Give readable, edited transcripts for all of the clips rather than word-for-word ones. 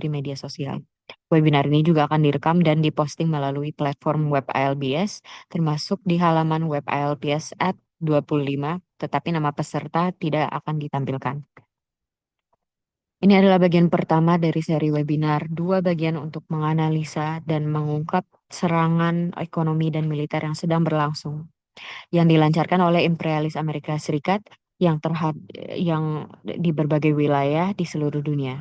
di media sosial. Webinar ini juga akan direkam dan diposting melalui platform web ILBS, termasuk di halaman web ILBS at 25, tetapi nama peserta tidak akan ditampilkan. Ini adalah bagian pertama dari seri webinar, dua bagian untuk menganalisa dan mengungkap serangan ekonomi dan militer yang sedang berlangsung, yang dilancarkan oleh imperialis Amerika Serikat yang di berbagai wilayah di seluruh dunia.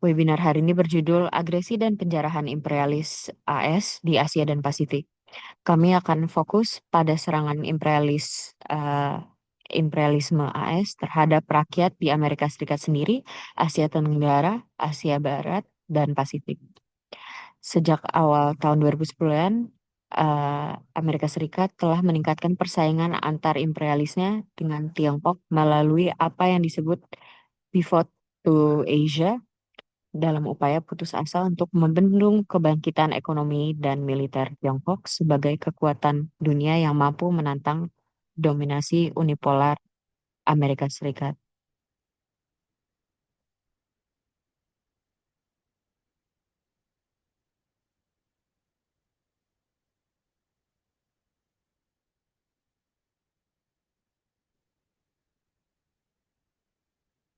Webinar hari ini berjudul Agresi dan Penjarahan Imperialis AS di Asia dan Pasifik. Kami akan fokus pada serangan imperialisme AS terhadap rakyat di Amerika Serikat sendiri, Asia Tenggara, Asia Barat, dan Pasifik. Sejak awal tahun 2010-an, Amerika Serikat telah meningkatkan persaingan antar imperialisnya dengan Tiongkok melalui apa yang disebut pivot to Asia dalam upaya putus asa untuk membendung kebangkitan ekonomi dan militer Tiongkok sebagai kekuatan dunia yang mampu menantang dominasi unipolar Amerika Serikat.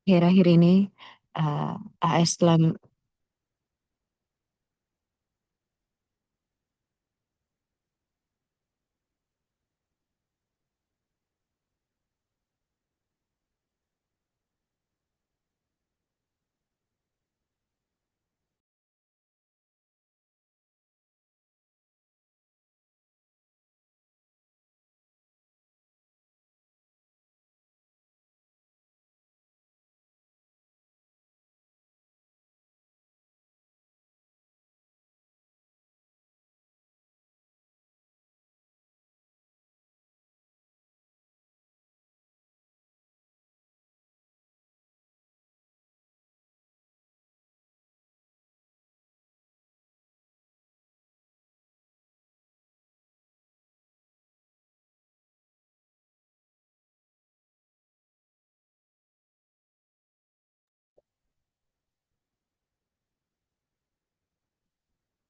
Akhir-akhir ini eh, AS telah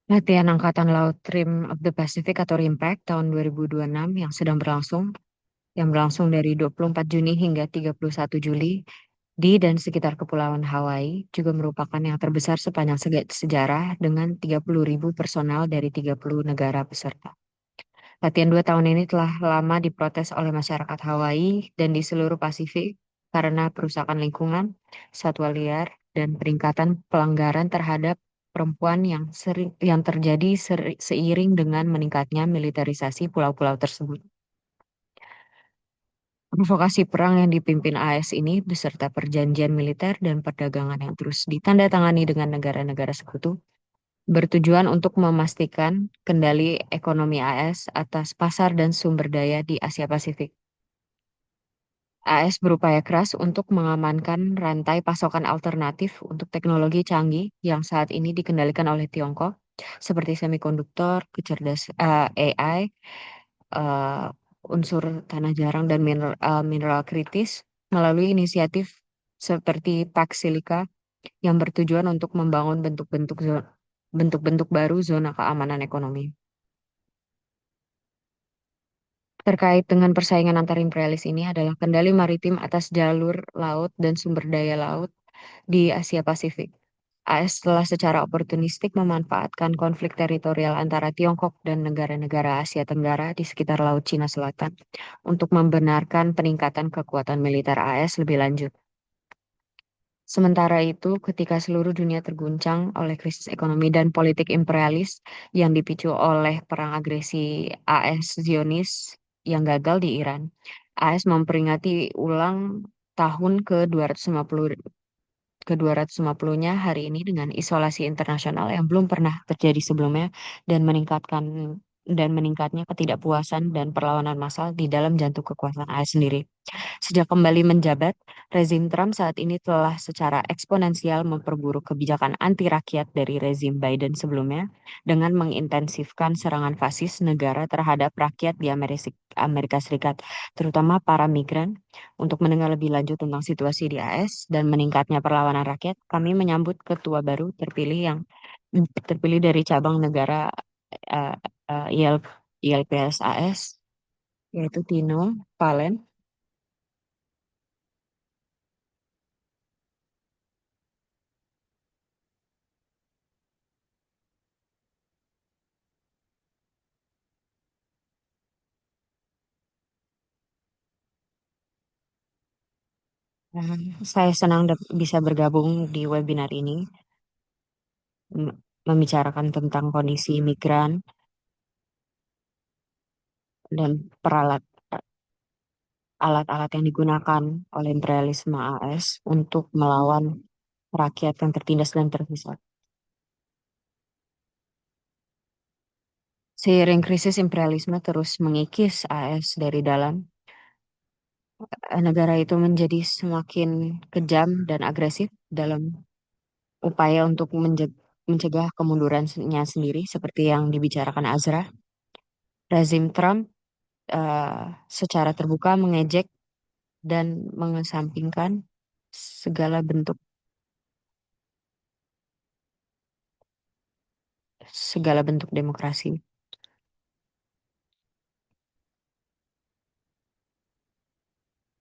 latihan Angkatan Laut Rim of the Pacific atau RIMPAC tahun 2026 yang sedang berlangsung, yang berlangsung dari 24 Juni hingga 31 Juli di dan sekitar Kepulauan Hawaii juga merupakan yang terbesar sepanjang sejarah dengan 30.000 personal dari 30 negara peserta. Latihan 2 tahun ini telah lama diprotes oleh masyarakat Hawaii dan di seluruh Pasifik karena perusakan lingkungan, satwa liar, dan peningkatan pelanggaran terhadap perempuan yang terjadi seiring dengan meningkatnya militerisasi pulau-pulau tersebut. Provokasi perang yang dipimpin AS ini beserta perjanjian militer dan perdagangan yang terus ditandatangani dengan negara-negara sekutu bertujuan untuk memastikan kendali ekonomi AS atas pasar dan sumber daya di Asia Pasifik. AS berupaya keras untuk mengamankan rantai pasokan alternatif untuk teknologi canggih yang saat ini dikendalikan oleh Tiongkok, seperti semikonduktor, AI, eh, unsur tanah jarang dan mineral kritis, melalui inisiatif seperti Pax Silica yang bertujuan untuk membangun bentuk-bentuk baru zona keamanan ekonomi. Terkait dengan persaingan antar imperialis ini adalah kendali maritim atas jalur laut dan sumber daya laut di Asia Pasifik. AS telah secara oportunistik memanfaatkan konflik teritorial antara Tiongkok dan negara-negara Asia Tenggara di sekitar Laut Cina Selatan untuk membenarkan peningkatan kekuatan militer AS lebih lanjut. Sementara itu, ketika seluruh dunia terguncang oleh krisis ekonomi dan politik imperialis yang dipicu oleh perang agresi AS Zionis yang gagal di Iran, AS memperingati ulang tahun ke-250-nya hari ini dengan isolasi internasional yang belum pernah terjadi sebelumnya dan meningkatkan dan meningkatnya ketidakpuasan dan perlawanan massal di dalam jantung kekuasaan AS sendiri. Sejak kembali menjabat, rezim Trump saat ini telah secara eksponensial memperburuk kebijakan anti rakyat dari rezim Biden sebelumnya dengan mengintensifkan serangan fasis negara terhadap rakyat di Amerika Serikat, terutama para migran. Untuk mendengar lebih lanjut tentang situasi di AS dan meningkatnya perlawanan rakyat, kami menyambut ketua baru terpilih dari cabang negara eh, ILPS AS, yaitu Tino Palen. Saya senang bisa bergabung di webinar ini, membicarakan tentang kondisi migran dan peralat alat-alat yang digunakan oleh imperialisme AS untuk melawan rakyat yang tertindas dan terpisah. Seiring krisis imperialisme terus mengikis AS dari dalam, negara itu menjadi semakin kejam dan agresif dalam upaya untuk mencegah kemundurannya sendiri, seperti yang dibicarakan Azra. Rezim Trump eh, secara terbuka mengejek dan mengesampingkan segala bentuk segala bentuk demokrasi.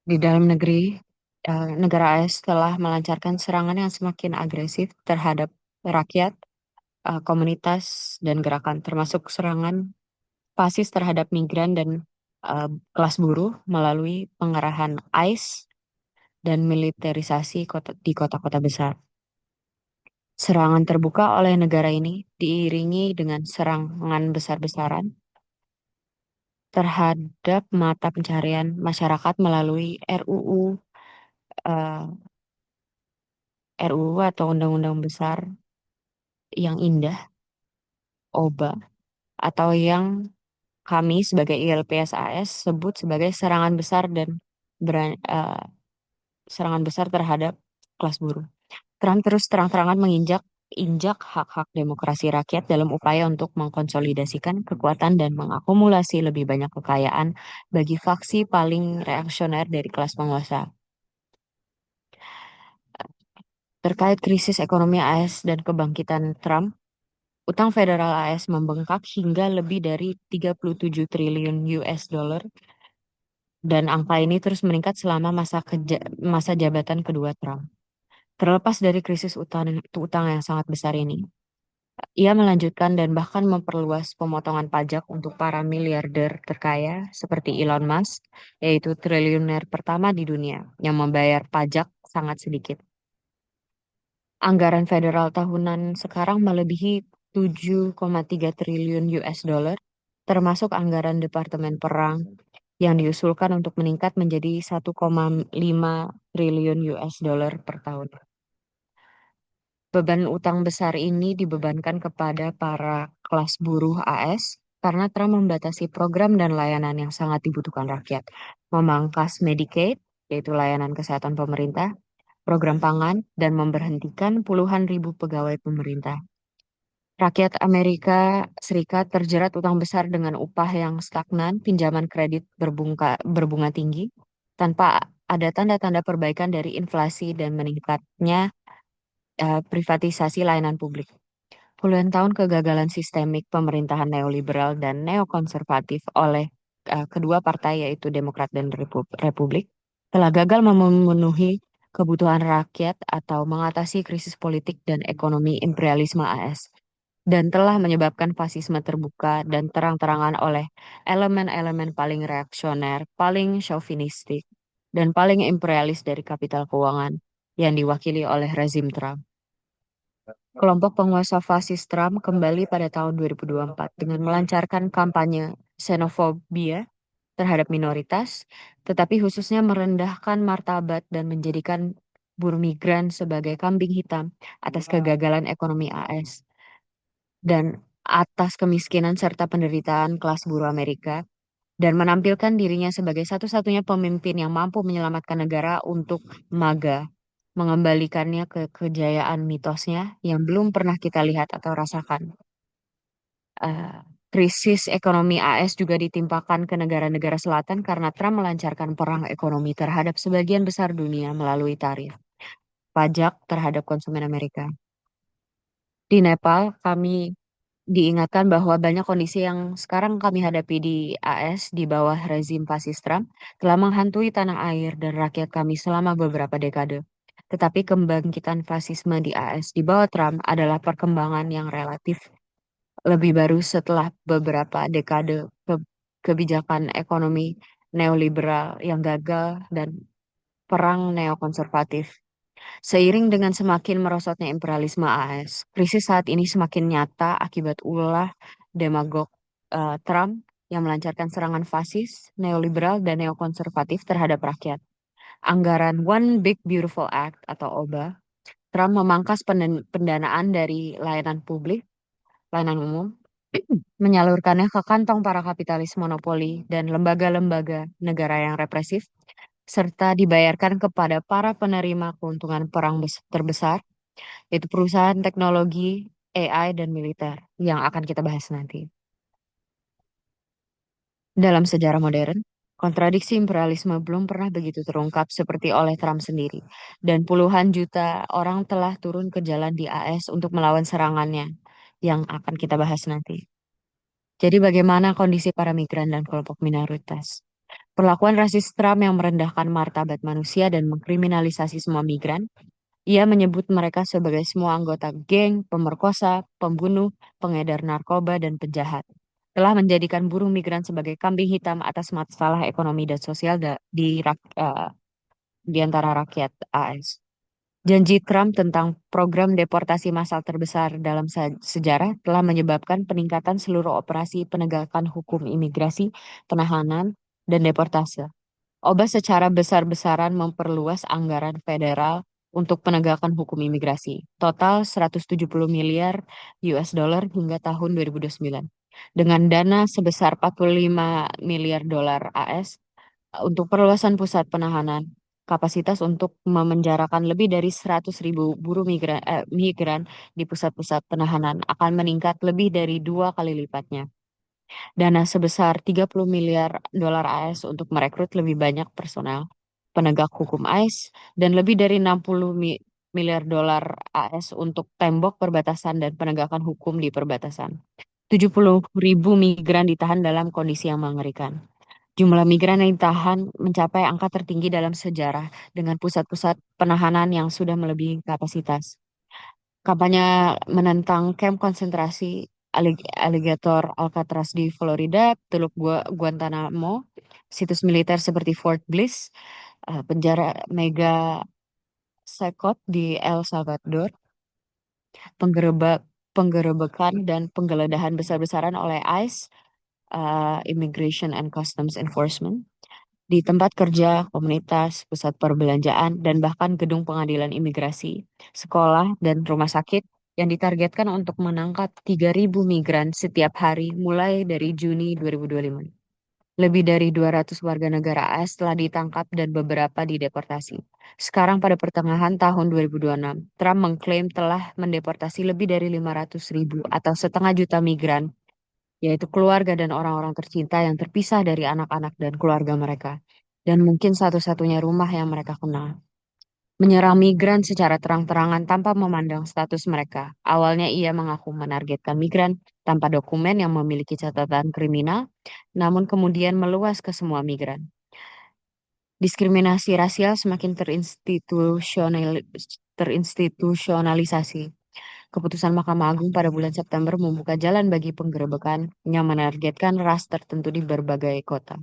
Di dalam negeri, negara AS telah melancarkan serangan yang semakin agresif terhadap rakyat, komunitas, dan gerakan, termasuk serangan fasis terhadap migran dan eh, kelas buruh melalui pengerahan ICE dan militerisasi di kota-kota besar. Serangan terbuka oleh negara ini diiringi dengan serangan besar-besaran terhadap mata pencarian masyarakat melalui eh, RUU atau Undang-Undang Besar yang indah, OBA, atau yang kami sebagai ILPSAS sebut sebagai serangan besar terhadap kelas buruh. Trump terus terang-terangan injak hak-hak demokrasi rakyat dalam upaya untuk mengkonsolidasikan kekuatan dan mengakumulasi lebih banyak kekayaan bagi faksi paling reaksioner dari kelas penguasa. Terkait krisis ekonomi AS dan kebangkitan Trump, utang federal AS membengkak hingga lebih dari 37 triliun US dollar dan angka ini terus meningkat selama masa jabatan kedua Trump. Terlepas dari krisis utang yang sangat besar ini, ia melanjutkan dan bahkan memperluas pemotongan pajak untuk para miliarder terkaya seperti Elon Musk, yaitu triliuner pertama di dunia yang membayar pajak sangat sedikit. Anggaran federal tahunan sekarang melebihi 7,3 triliun US dollar, termasuk anggaran Departemen Perang yang diusulkan untuk meningkat menjadi 1,5 triliun US dollar per tahun. Beban utang besar ini dibebankan kepada para kelas buruh AS karena Trump membatasi program dan layanan yang sangat dibutuhkan rakyat, memangkas Medicaid, yaitu layanan kesehatan pemerintah, program pangan, dan memberhentikan puluhan ribu pegawai pemerintah. Rakyat Amerika Serikat terjerat utang besar dengan upah yang stagnan, pinjaman kredit berbunga tinggi, tanpa ada tanda-tanda perbaikan dari inflasi dan meningkatnya privatisasi layanan publik. Puluhan tahun kegagalan sistemik pemerintahan neoliberal dan neokonservatif oleh kedua partai yaitu Demokrat dan Republik telah gagal memenuhi kebutuhan rakyat atau mengatasi krisis politik dan ekonomi imperialisme AS dan telah menyebabkan fasisme terbuka dan terang-terangan oleh elemen-elemen paling reaksioner, paling chauvinistik, dan paling imperialis dari kapital keuangan yang diwakili oleh rezim Trump. Kelompok penguasa fasis Trump kembali pada tahun 2024 dengan melancarkan kampanye xenofobia terhadap minoritas, tetapi khususnya merendahkan martabat dan menjadikan buruh migran sebagai kambing hitam atas kegagalan ekonomi AS. Dan atas kemiskinan serta penderitaan kelas buruh Amerika dan menampilkan dirinya sebagai satu-satunya pemimpin yang mampu menyelamatkan negara untuk MAGA, mengembalikannya ke kejayaan mitosnya yang belum pernah kita lihat atau rasakan. Eh, Krisis ekonomi AS juga ditimpakan ke negara-negara selatan karena Trump melancarkan perang ekonomi terhadap sebagian besar dunia melalui tarif pajak terhadap konsumen Amerika. Di Nepal, kami diingatkan bahwa banyak kondisi yang sekarang kami hadapi di AS di bawah rezim fasis Trump telah menghantui tanah air dan rakyat kami selama beberapa dekade. Tetapi kebangkitan fasisme di AS di bawah Trump adalah perkembangan yang relatif lebih baru setelah beberapa dekade kebijakan ekonomi neoliberal yang gagal dan perang neokonservatif. Seiring dengan semakin merosotnya imperialisme AS, krisis saat ini semakin nyata akibat ulah demagog Trump yang melancarkan serangan fasis, neoliberal, dan neokonservatif terhadap rakyat. Anggaran One Big Beautiful Act atau OBA, Trump memangkas pendanaan dari layanan publik, layanan umum, menyalurkannya ke kantong para kapitalis monopoli dan lembaga-lembaga negara yang represif, serta dibayarkan kepada para penerima keuntungan perang terbesar yaitu perusahaan teknologi, AI, dan militer yang akan kita bahas nanti. Dalam sejarah modern, kontradiksi imperialisme belum pernah begitu terungkap seperti oleh Trump sendiri, dan puluhan juta orang telah turun ke jalan di AS untuk melawan serangannya yang akan kita bahas nanti. Jadi bagaimana kondisi para migran dan kelompok minoritas? Perlakuan rasis Trump yang merendahkan martabat manusia dan mengkriminalisasi semua migran. Ia menyebut mereka sebagai semua anggota geng, pemerkosa, pembunuh, pengedar narkoba, dan penjahat. Telah menjadikan buruh migran sebagai kambing hitam atas masalah ekonomi dan sosial di antara rakyat AS. Janji Trump tentang program deportasi massal terbesar dalam sejarah telah menyebabkan peningkatan seluruh operasi penegakan hukum imigrasi, penahanan, dan deportasi. OBA secara besar-besaran memperluas anggaran federal untuk penegakan hukum imigrasi. Total 170 miliar US dollar hingga tahun 2029. Dengan dana sebesar 45 miliar dolar AS untuk perluasan pusat penahanan, kapasitas untuk memenjarakan lebih dari 100.000 buruh migran di pusat-pusat penahanan akan meningkat lebih dari 2 kali lipatnya. Dana sebesar 30 miliar dolar AS untuk merekrut lebih banyak personel penegak hukum AS dan lebih dari 60 miliar dolar AS untuk tembok perbatasan dan penegakan hukum di perbatasan. 70.000 migran ditahan dalam kondisi yang mengerikan. Jumlah migran yang ditahan mencapai angka tertinggi dalam sejarah dengan pusat-pusat penahanan yang sudah melebihi kapasitas. Kampanye menentang kamp konsentrasi aligator Alcatraz di Florida, Teluk Guantanamo, situs militer seperti Fort Bliss, penjara Mega Secot di El Salvador, penggerebekan dan penggeledahan besar-besaran oleh ICE, Immigration and Customs Enforcement, di tempat kerja, komunitas, pusat perbelanjaan, dan bahkan gedung pengadilan imigrasi, sekolah, dan rumah sakit yang ditargetkan untuk menangkap 3.000 migran setiap hari mulai dari Juni 2025. Lebih dari 200 warga negara AS telah ditangkap dan beberapa dideportasi. Sekarang pada pertengahan tahun 2026, Trump mengklaim telah mendeportasi lebih dari 500.000 atau setengah juta migran, yaitu keluarga dan orang-orang tercinta yang terpisah dari anak-anak dan keluarga mereka, dan mungkin satu-satunya rumah yang mereka kenal. Menyerang migran secara terang-terangan tanpa memandang status mereka. Awalnya ia mengaku menargetkan migran tanpa dokumen yang memiliki catatan kriminal, namun kemudian meluas ke semua migran. Diskriminasi rasial semakin terinstitusionalisasi. Keputusan Mahkamah Agung pada bulan September membuka jalan bagi penggerebekan yang menargetkan ras tertentu di berbagai kota.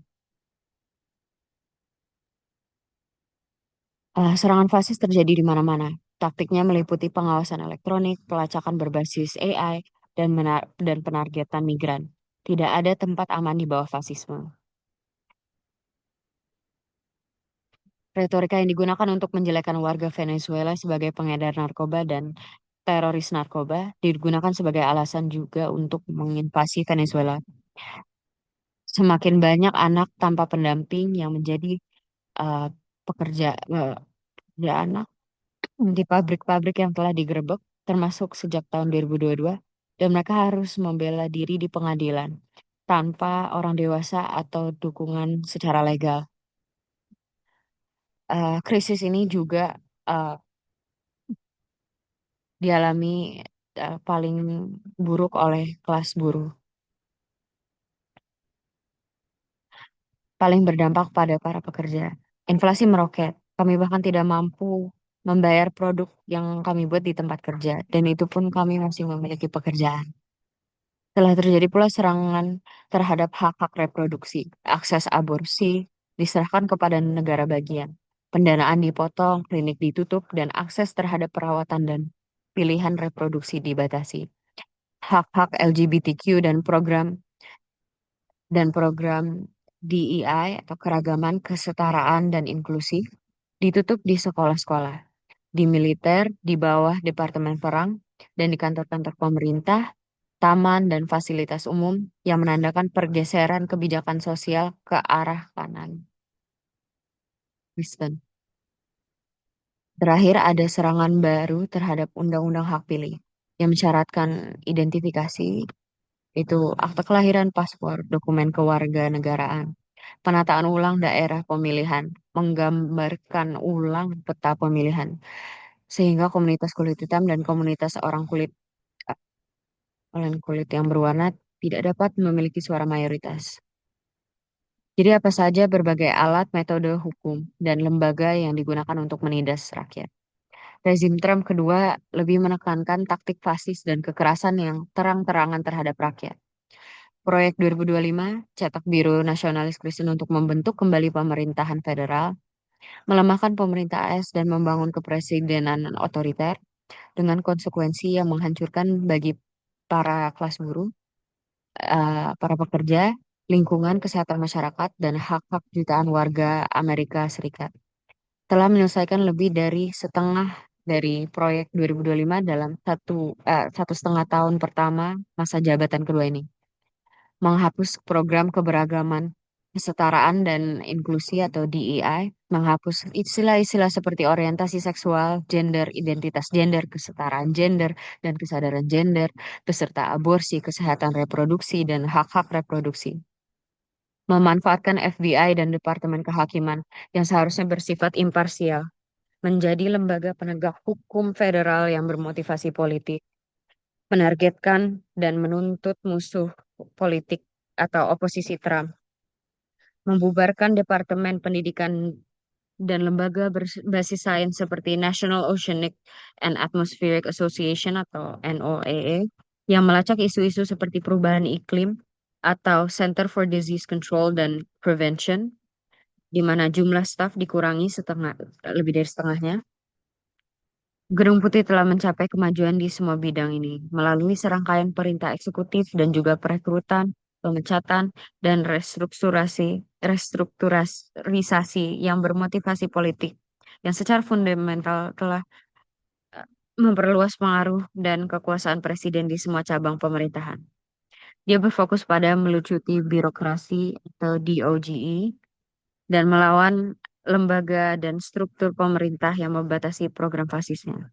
Serangan fasis terjadi di mana-mana. Taktiknya meliputi pengawasan elektronik, pelacakan berbasis AI, dan penargetan migran. Tidak ada tempat aman di bawah fasisme. Retorika yang digunakan untuk menjelekkan warga Venezuela sebagai pengedar narkoba dan teroris narkoba digunakan sebagai alasan juga untuk menginvasi Venezuela. Semakin banyak anak tanpa pendamping yang menjadi uh, pekerja pekerja anak di pabrik-pabrik yang telah digerebek, termasuk sejak tahun 2022, dan mereka harus membela diri di pengadilan tanpa orang dewasa atau dukungan secara legal. Krisis ini juga uh, dialami paling buruk oleh kelas buruh, paling berdampak pada para pekerja. Inflasi meroket. Kami bahkan tidak mampu membayar produk yang kami buat di tempat kerja, dan itu pun kami masih memiliki pekerjaan. Telah terjadi pula serangan terhadap hak-hak reproduksi. Akses aborsi diserahkan kepada negara bagian. Pendanaan dipotong, klinik ditutup, dan akses terhadap perawatan dan pilihan reproduksi dibatasi. Hak-hak LGBTQ dan program DEI atau keragaman, kesetaraan, dan inklusi ditutup di sekolah-sekolah, di militer, di bawah Departemen Perang, dan di kantor-kantor pemerintah, taman, dan fasilitas umum yang menandakan pergeseran kebijakan sosial ke arah kanan. Kristen. Terakhir, ada serangan baru terhadap Undang-Undang Hak Pilih yang mensyaratkan identifikasi, itu akte kelahiran, paspor, dokumen kewarganegaraan, penataan ulang daerah pemilihan, menggambarkan ulang peta pemilihan, sehingga komunitas kulit hitam dan komunitas orang kulit yang berwarna tidak dapat memiliki suara mayoritas. Jadi apa saja berbagai alat, metode hukum, dan lembaga yang digunakan untuk menindas rakyat. Rezim Trump kedua lebih menekankan taktik fasis dan kekerasan yang terang-terangan terhadap rakyat. Proyek 2025, cetak biru nasionalis Kristen untuk membentuk kembali pemerintahan federal, melemahkan pemerintah AS dan membangun kepresidenan otoriter dengan konsekuensi yang menghancurkan bagi para kelas buruh, para pekerja, lingkungan, kesehatan masyarakat, dan hak-hak jutaan warga Amerika Serikat. Telah menyelesaikan lebih dari setengah dari proyek 2025 dalam satu setengah tahun pertama masa jabatan kedua ini. Menghapus program keberagaman, kesetaraan, dan inklusi atau DEI, menghapus istilah-istilah seperti orientasi seksual, gender, identitas gender, kesetaraan gender, dan kesadaran gender, beserta aborsi, kesehatan reproduksi, dan hak-hak reproduksi. Memanfaatkan FBI dan Departemen Kehakiman yang seharusnya bersifat imparsial menjadi lembaga penegak hukum federal yang bermotivasi politik, menargetkan dan menuntut musuh politik atau oposisi Trump, membubarkan Departemen Pendidikan dan lembaga berbasis sains seperti National Oceanic and Atmospheric Association atau NOAA yang melacak isu-isu seperti perubahan iklim atau Center for Disease Control dan Prevention, di mana jumlah staf dikurangi lebih dari setengahnya. Gedung Putih telah mencapai kemajuan di semua bidang ini melalui serangkaian perintah eksekutif dan juga perekrutan, pemecatan, dan restrukturisasi yang bermotivasi politik yang secara fundamental telah memperluas pengaruh dan kekuasaan presiden di semua cabang pemerintahan. Dia berfokus pada melucuti birokrasi atau DOGE dan melawan lembaga dan struktur pemerintah yang membatasi program fasisnya.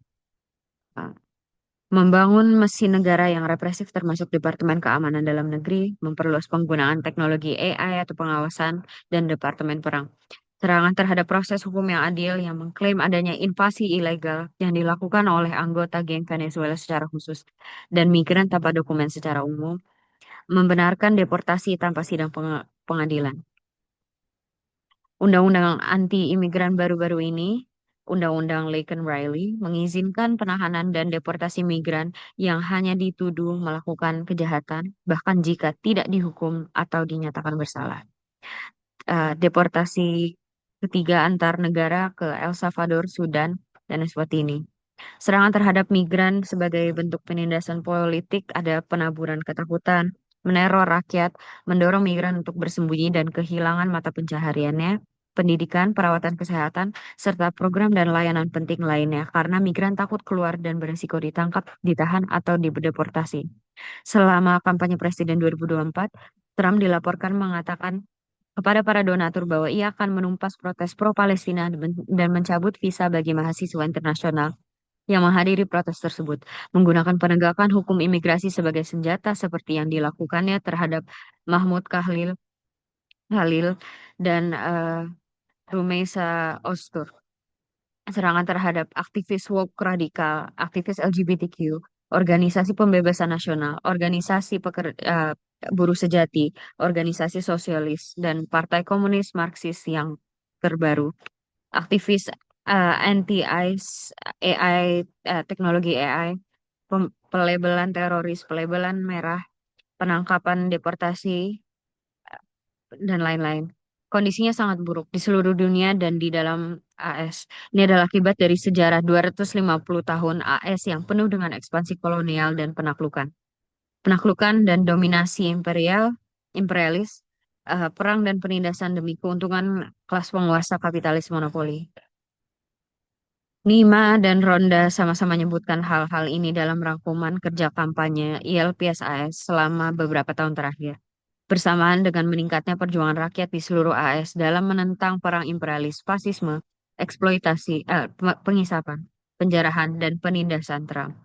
Membangun mesin negara yang represif termasuk Departemen Keamanan Dalam Negeri, memperluas penggunaan teknologi AI atau pengawasan, dan Departemen Perang. Serangan terhadap proses hukum yang adil yang mengklaim adanya invasi ilegal yang dilakukan oleh anggota geng Venezuela secara khusus dan migran tanpa dokumen secara umum, membenarkan deportasi tanpa sidang pengadilan. Undang-undang anti-imigran baru-baru ini, Undang-Undang Laken-Riley, mengizinkan penahanan dan deportasi migran yang hanya dituduh melakukan kejahatan, bahkan jika tidak dihukum atau dinyatakan bersalah. Deportasi ketiga antar negara ke El Salvador, Sudan, dan Eswatini. Serangan terhadap migran sebagai bentuk penindasan politik ada penaburan ketakutan, meneror rakyat, mendorong migran untuk bersembunyi dan kehilangan mata pencahariannya, pendidikan, perawatan kesehatan, serta program dan layanan penting lainnya karena migran takut keluar dan beresiko ditangkap, ditahan, atau dideportasi. Selama kampanye Presiden 2024, Trump dilaporkan mengatakan kepada para donatur bahwa ia akan menumpas protes pro-Palestina dan mencabut visa bagi mahasiswa internasional yang menghadiri protes tersebut, menggunakan penegakan hukum imigrasi sebagai senjata seperti yang dilakukannya terhadap Mahmud Khalil dan Rumeisa Ostur. Serangan terhadap aktivis woke radikal, aktivis LGBTQ, organisasi pembebasan nasional, organisasi buruh sejati, organisasi sosialis, dan Partai Komunis Marxis yang terbaru. Aktivis anti AI, teknologi AI, pelabelan teroris, pelabelan merah, penangkapan, deportasi, dan lain-lain. Kondisinya sangat buruk di seluruh dunia dan di dalam AS. Ini adalah akibat dari sejarah 250 tahun AS yang penuh dengan ekspansi kolonial dan penaklukan. Penaklukan dan dominasi imperialis, perang dan penindasan demi keuntungan kelas penguasa kapitalis monopoli. Nima dan Ronda sama-sama menyebutkan hal-hal ini dalam rangkuman kerja kampanye ILPSAS selama beberapa tahun terakhir. Bersamaan dengan meningkatnya perjuangan rakyat di seluruh AS dalam menentang perang imperialis, fasisme, eksploitasi, pengisapan, penjarahan, dan penindasan Trump.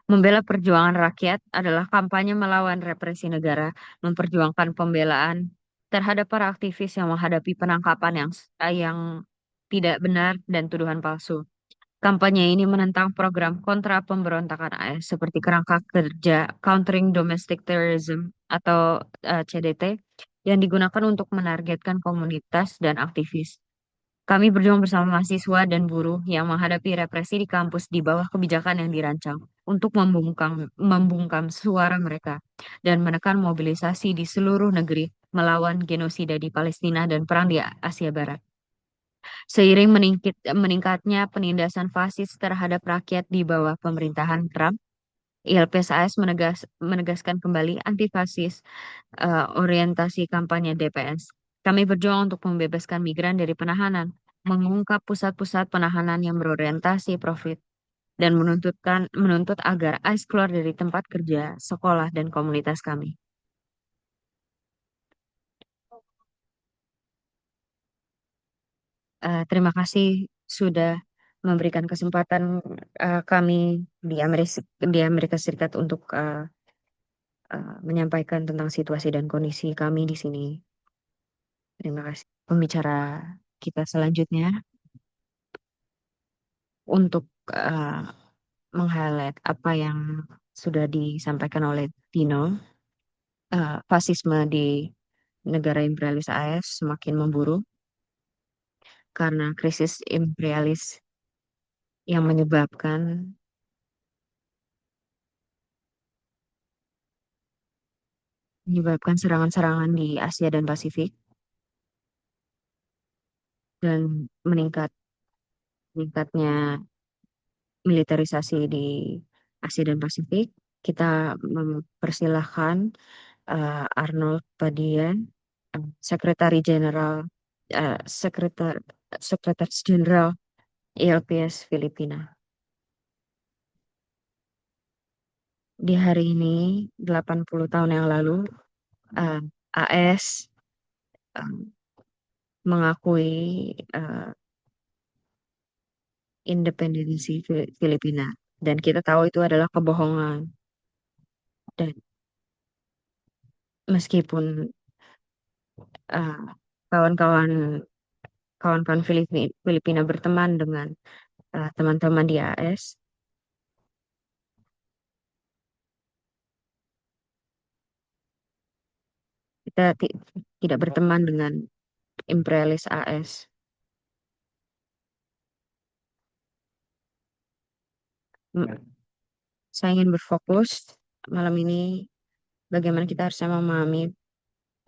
Membela perjuangan rakyat adalah kampanye melawan represi negara, memperjuangkan pembelaan terhadap para aktivis yang menghadapi penangkapan yang tidak benar dan tuduhan palsu. Kampanye ini menentang program kontra pemberontakan AS seperti Kerangka Kerja Countering Domestic Terrorism atau CDT yang digunakan untuk menargetkan komunitas dan aktivis. Kami berjuang bersama mahasiswa dan buruh yang menghadapi represi di kampus di bawah kebijakan yang dirancang untuk membungkam suara mereka dan menekan mobilisasi di seluruh negeri melawan genosida di Palestina dan perang di Asia Barat. Seiring meningkatnya penindasan fasis terhadap rakyat di bawah pemerintahan Trump, ILPSAS menegaskan kembali antifasis orientasi kampanye DPS. Kami berjuang untuk membebaskan migran dari penahanan, mengungkap pusat-pusat penahanan yang berorientasi profit, dan menuntut agar ICE keluar dari tempat kerja, sekolah, dan komunitas kami. Terima kasih sudah memberikan kesempatan kami di Amerika Serikat untuk menyampaikan tentang situasi dan kondisi kami di sini. Terima kasih. Pembicara kita selanjutnya untuk uh, meng-highlight apa yang sudah disampaikan oleh Dino, fasisme di negara imperialis AS semakin memburuk karena krisis imperialis yang menyebabkan serangan-serangan di Asia dan Pasifik dan meningkatnya militerisasi di Asia dan Pasifik. Kita mempersilahkan Arnold Padia, Sekretari Jenderal, Sekretar Sekretaris Jenderal ILPS Filipina. Di hari ini, 80 tahun yang lalu, eh, AS eh, mengakui eh, independensi Filipina. Dan kita tahu itu adalah kebohongan. Dan meskipun eh, kawan-kawan kawan-kawan Filipina berteman dengan teman-teman di AS, kita tidak berteman dengan imperialis AS. Saya ingin berfokus malam ini bagaimana kita harus memahami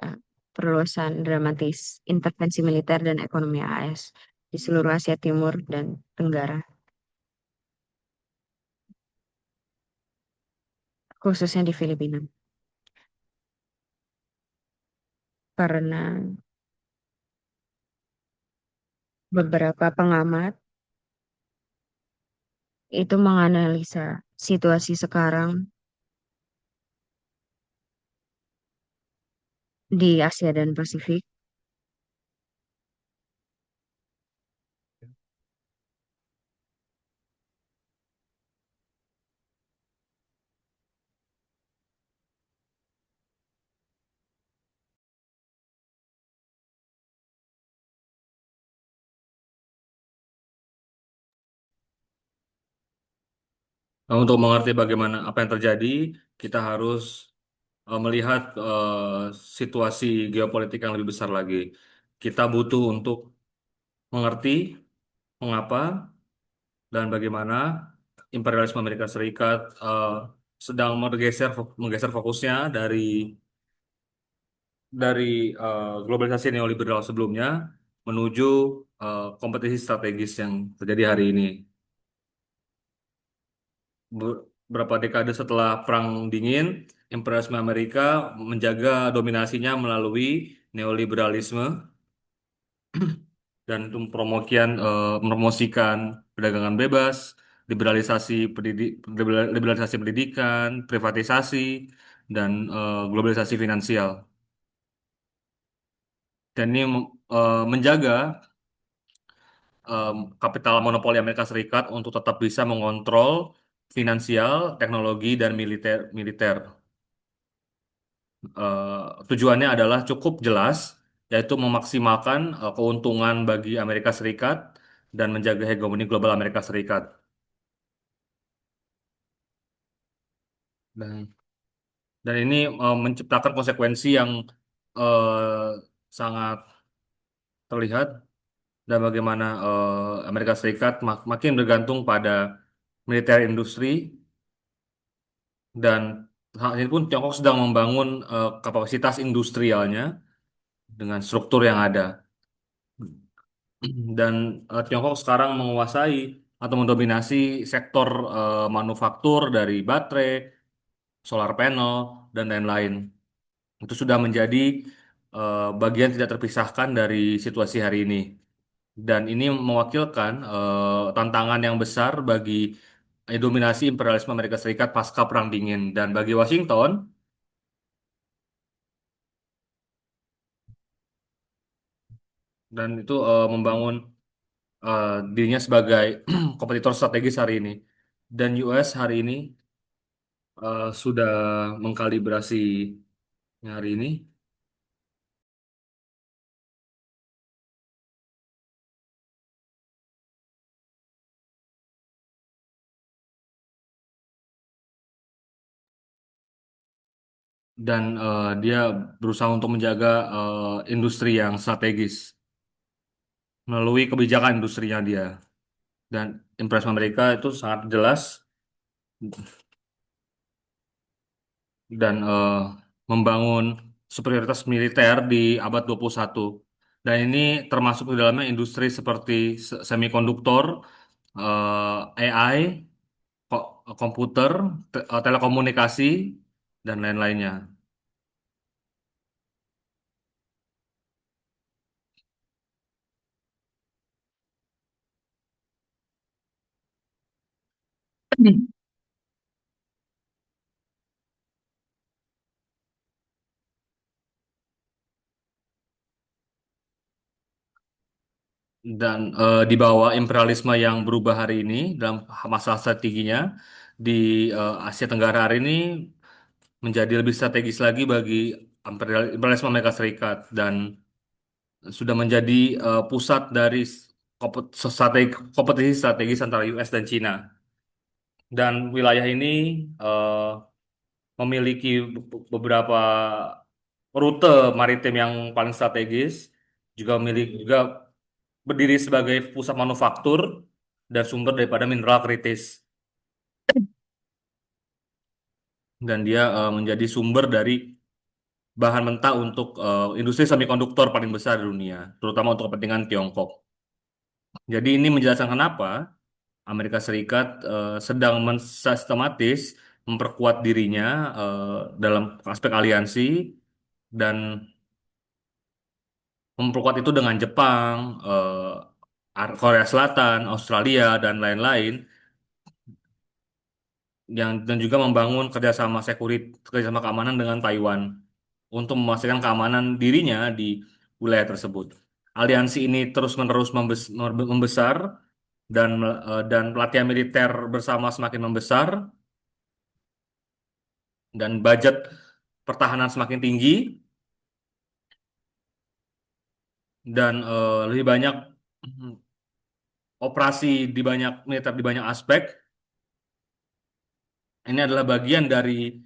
uh, perluasan dramatis intervensi militer dan ekonomi AS di seluruh Asia Timur dan Tenggara, khususnya di Filipina. Karena Beberapa pengamat itu menganalisa situasi sekarang di Asia dan Pasifik. Nah, untuk mengerti bagaimana apa yang terjadi, kita harus melihat situasi geopolitik yang lebih besar lagi. Kita butuh untuk mengerti mengapa dan bagaimana imperialisme Amerika Serikat sedang menggeser fokusnya dari globalisasi neoliberal sebelumnya menuju kompetisi strategis yang terjadi hari ini. Beberapa dekade setelah Perang Dingin, imperialisme Amerika menjaga dominasinya melalui neoliberalisme dan itu mempromosikan perdagangan bebas, liberalisasi pendidikan, privatisasi, dan globalisasi finansial. Dan ini menjaga kapital monopoli Amerika Serikat untuk tetap bisa mengontrol finansial, teknologi, dan militer. Tujuannya adalah cukup jelas, yaitu memaksimalkan keuntungan bagi Amerika Serikat dan menjaga hegemoni global Amerika Serikat. Dan, dan ini menciptakan konsekuensi yang eh, sangat terlihat dan bagaimana Amerika Serikat makin bergantung pada militer industri dan hal ini pun Tiongkok sedang membangun kapasitas industrialnya dengan struktur yang ada. Dan Tiongkok sekarang menguasai atau mendominasi sektor manufaktur dari baterai, solar panel, dan lain-lain. Itu sudah menjadi bagian tidak terpisahkan dari situasi hari ini. Dan ini mewakilkan tantangan yang besar bagi dominasi imperialisme Amerika Serikat pasca Perang Dingin. Dan bagi Washington, dan itu membangun dirinya sebagai kompetitor strategis hari ini. Dan US hari ini sudah mengkalibrasi hari ini dan dia berusaha untuk menjaga industri yang strategis melalui kebijakan industrinya dia. Dan impres Amerika itu sangat jelas dan membangun superioritas militer di abad 21. Dan ini termasuk di dalamnya industri seperti semikonduktor, AI, komputer, telekomunikasi, dan lain-lainnya. Dan di bawah imperialisme yang berubah hari ini dalam masalah strateginya di Asia Tenggara hari ini menjadi lebih strategis lagi bagi imperialisme Amerika Serikat dan sudah menjadi pusat dari kompetisi strategis antara US dan Cina. Dan wilayah ini memiliki beberapa rute maritim yang paling strategis, juga berdiri sebagai pusat manufaktur dan sumber daripada mineral kritis. Dan dia menjadi sumber dari bahan mentah untuk industri semikonduktor paling besar di dunia, terutama untuk kepentingan Tiongkok. Jadi ini menjelaskan kenapa Amerika Serikat sedang sistematis memperkuat dirinya dalam aspek aliansi dan memperkuat itu dengan Jepang, Korea Selatan, Australia, dan lain-lain, dan juga membangun kerjasama keamanan dengan Taiwan untuk memastikan keamanan dirinya di wilayah tersebut. Aliansi ini terus-menerus membesar dan pelatihan militer bersama semakin membesar dan budget pertahanan semakin tinggi dan lebih banyak operasi di banyak militer di banyak aspek. Ini adalah bagian dari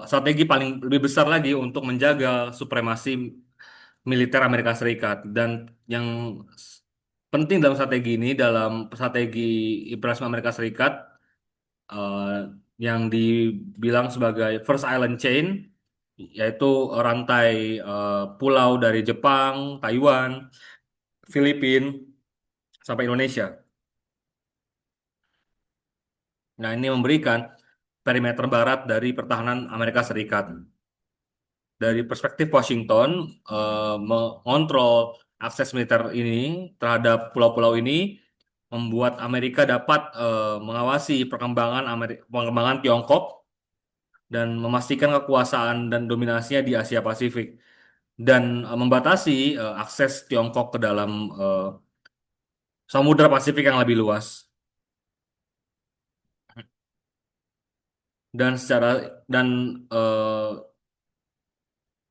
strategi paling lebih besar lagi untuk menjaga supremasi militer Amerika Serikat. Dan yang penting dalam strategi ini, dalam strategi imperialisme Amerika Serikat, eh, yang dibilang sebagai First Island Chain, yaitu rantai pulau dari Jepang, Taiwan, Filipina, sampai Indonesia. Nah, ini memberikan perimeter barat dari pertahanan Amerika Serikat. Dari perspektif Washington, mengontrol akses militer ini terhadap pulau-pulau ini membuat Amerika dapat mengawasi perkembangan Tiongkok dan memastikan kekuasaan dan dominasinya di Asia Pasifik dan membatasi akses Tiongkok ke dalam Samudra Pasifik yang lebih luas. Dan secara dan eh,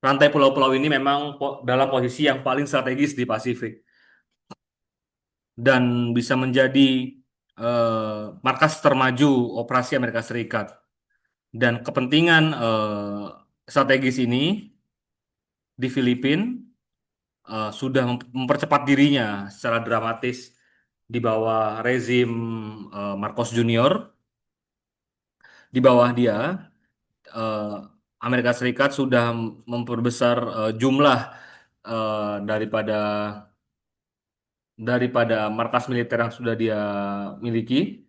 rantai pulau-pulau ini memang dalam posisi yang paling strategis di Pasifik dan bisa menjadi markas termaju operasi Amerika Serikat. Dan kepentingan strategis ini di Filipina sudah mempercepat dirinya secara dramatis di bawah rezim Marcos Junior. Di bawah dia, eh, Amerika Serikat sudah memperbesar jumlah daripada markas militer yang sudah dia miliki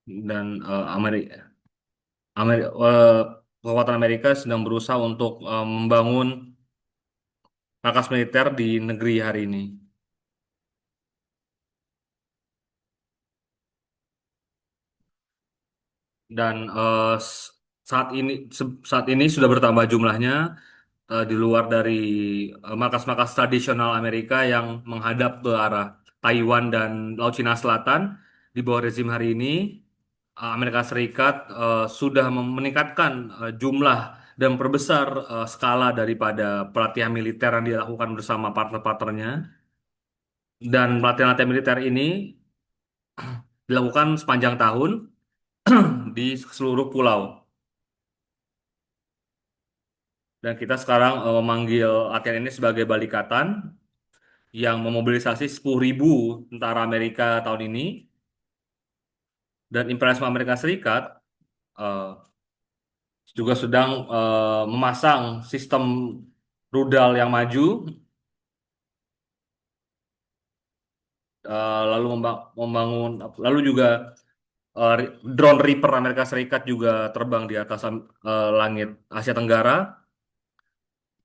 dan kekuatan Amerika sedang berusaha untuk membangun markas militer di negeri hari ini. Dan saat ini sudah bertambah jumlahnya di luar dari markas-markas tradisional Amerika yang menghadap ke arah Taiwan dan Laut Cina Selatan di bawah rezim hari ini. Amerika Serikat sudah meningkatkan jumlah dan perbesar skala daripada pelatihan militer yang dilakukan bersama partner-partnernya. Dan pelatihan-pelatihan militer ini dilakukan sepanjang tahun di seluruh pulau. Dan kita sekarang memanggil latihan ini sebagai Balikatan yang memobilisasi 10.000 tentara Amerika tahun ini. Dan imperialisme Amerika Serikat eh, juga sedang memasang sistem rudal yang maju, lalu membangun, lalu juga eh, drone Reaper Amerika Serikat juga terbang di atas langit Asia Tenggara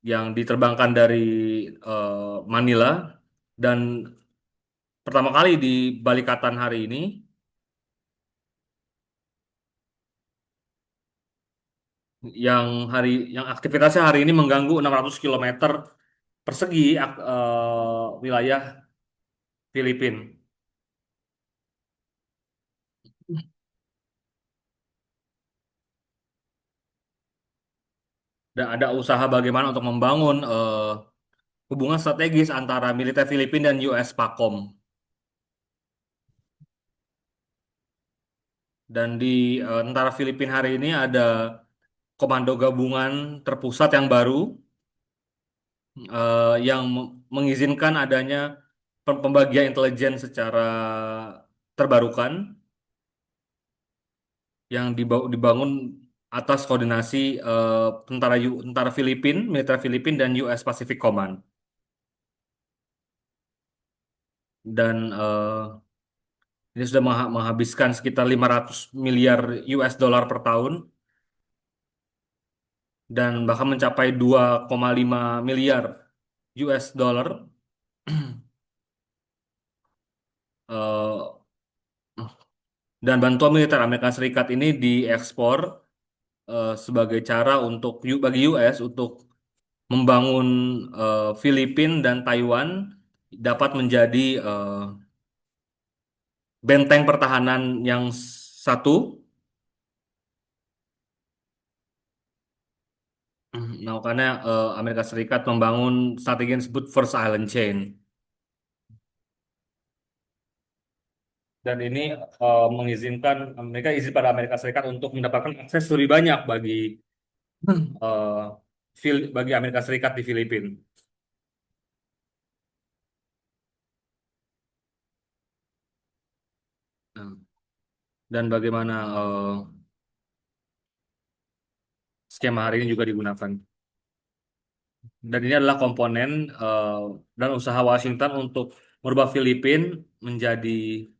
yang diterbangkan dari Manila dan pertama kali di Balikatan hari ini yang aktivitasnya hari ini mengganggu 600 kilometer persegi wilayah Filipina. Dan ada usaha bagaimana untuk membangun hubungan strategis antara militer Filipina dan US PACOM. Dan di tentara Filipina hari ini ada komando gabungan terpusat yang baru yang mengizinkan adanya pembagian intelijen secara terbarukan yang dibangun atas koordinasi tentara Filipina, militer Filipina dan US Pacific Command. Dan ini sudah menghabiskan sekitar 500 miliar US dollar per tahun dan bahkan mencapai 2,5 miliar US dollar Eh, dan bantuan militer Amerika Serikat ini diekspor sebagai cara untuk bagi US untuk membangun Filipina dan Taiwan dapat menjadi benteng pertahanan yang satu. Nah, makanya Amerika Serikat membangun strategi yang disebut First Island Chain. Dan ini mengizinkan mereka izin pada Amerika Serikat untuk mendapatkan akses lebih banyak eh, bagi Amerika Serikat di Filipina. Nah, dan bagaimana skema hari ini juga digunakan. Dan ini adalah komponen eh, dan usaha Washington untuk merubah Filipina menjadi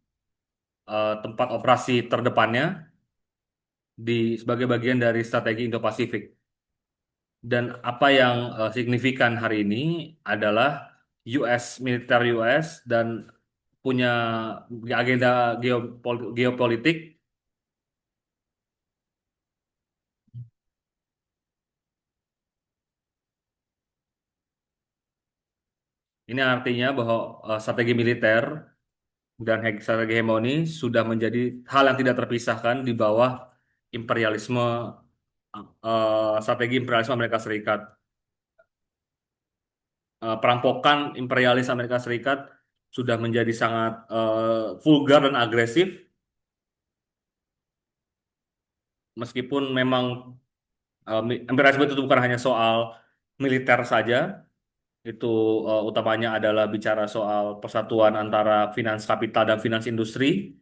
tempat operasi terdepannya sebagai bagian dari strategi Indo-Pasifik. Dan apa yang signifikan hari ini adalah militer US dan punya agenda geopolitik. Ini artinya bahwa strategi militer dan strategi hegemoni sudah menjadi hal yang tidak terpisahkan di bawah imperialisme strategi imperialisme Amerika Serikat. Perampokan imperialis Amerika Serikat sudah menjadi sangat vulgar dan agresif, meskipun memang imperialisme itu bukan hanya soal militer saja, itu utamanya adalah bicara soal persatuan antara finans kapital dan finans industri,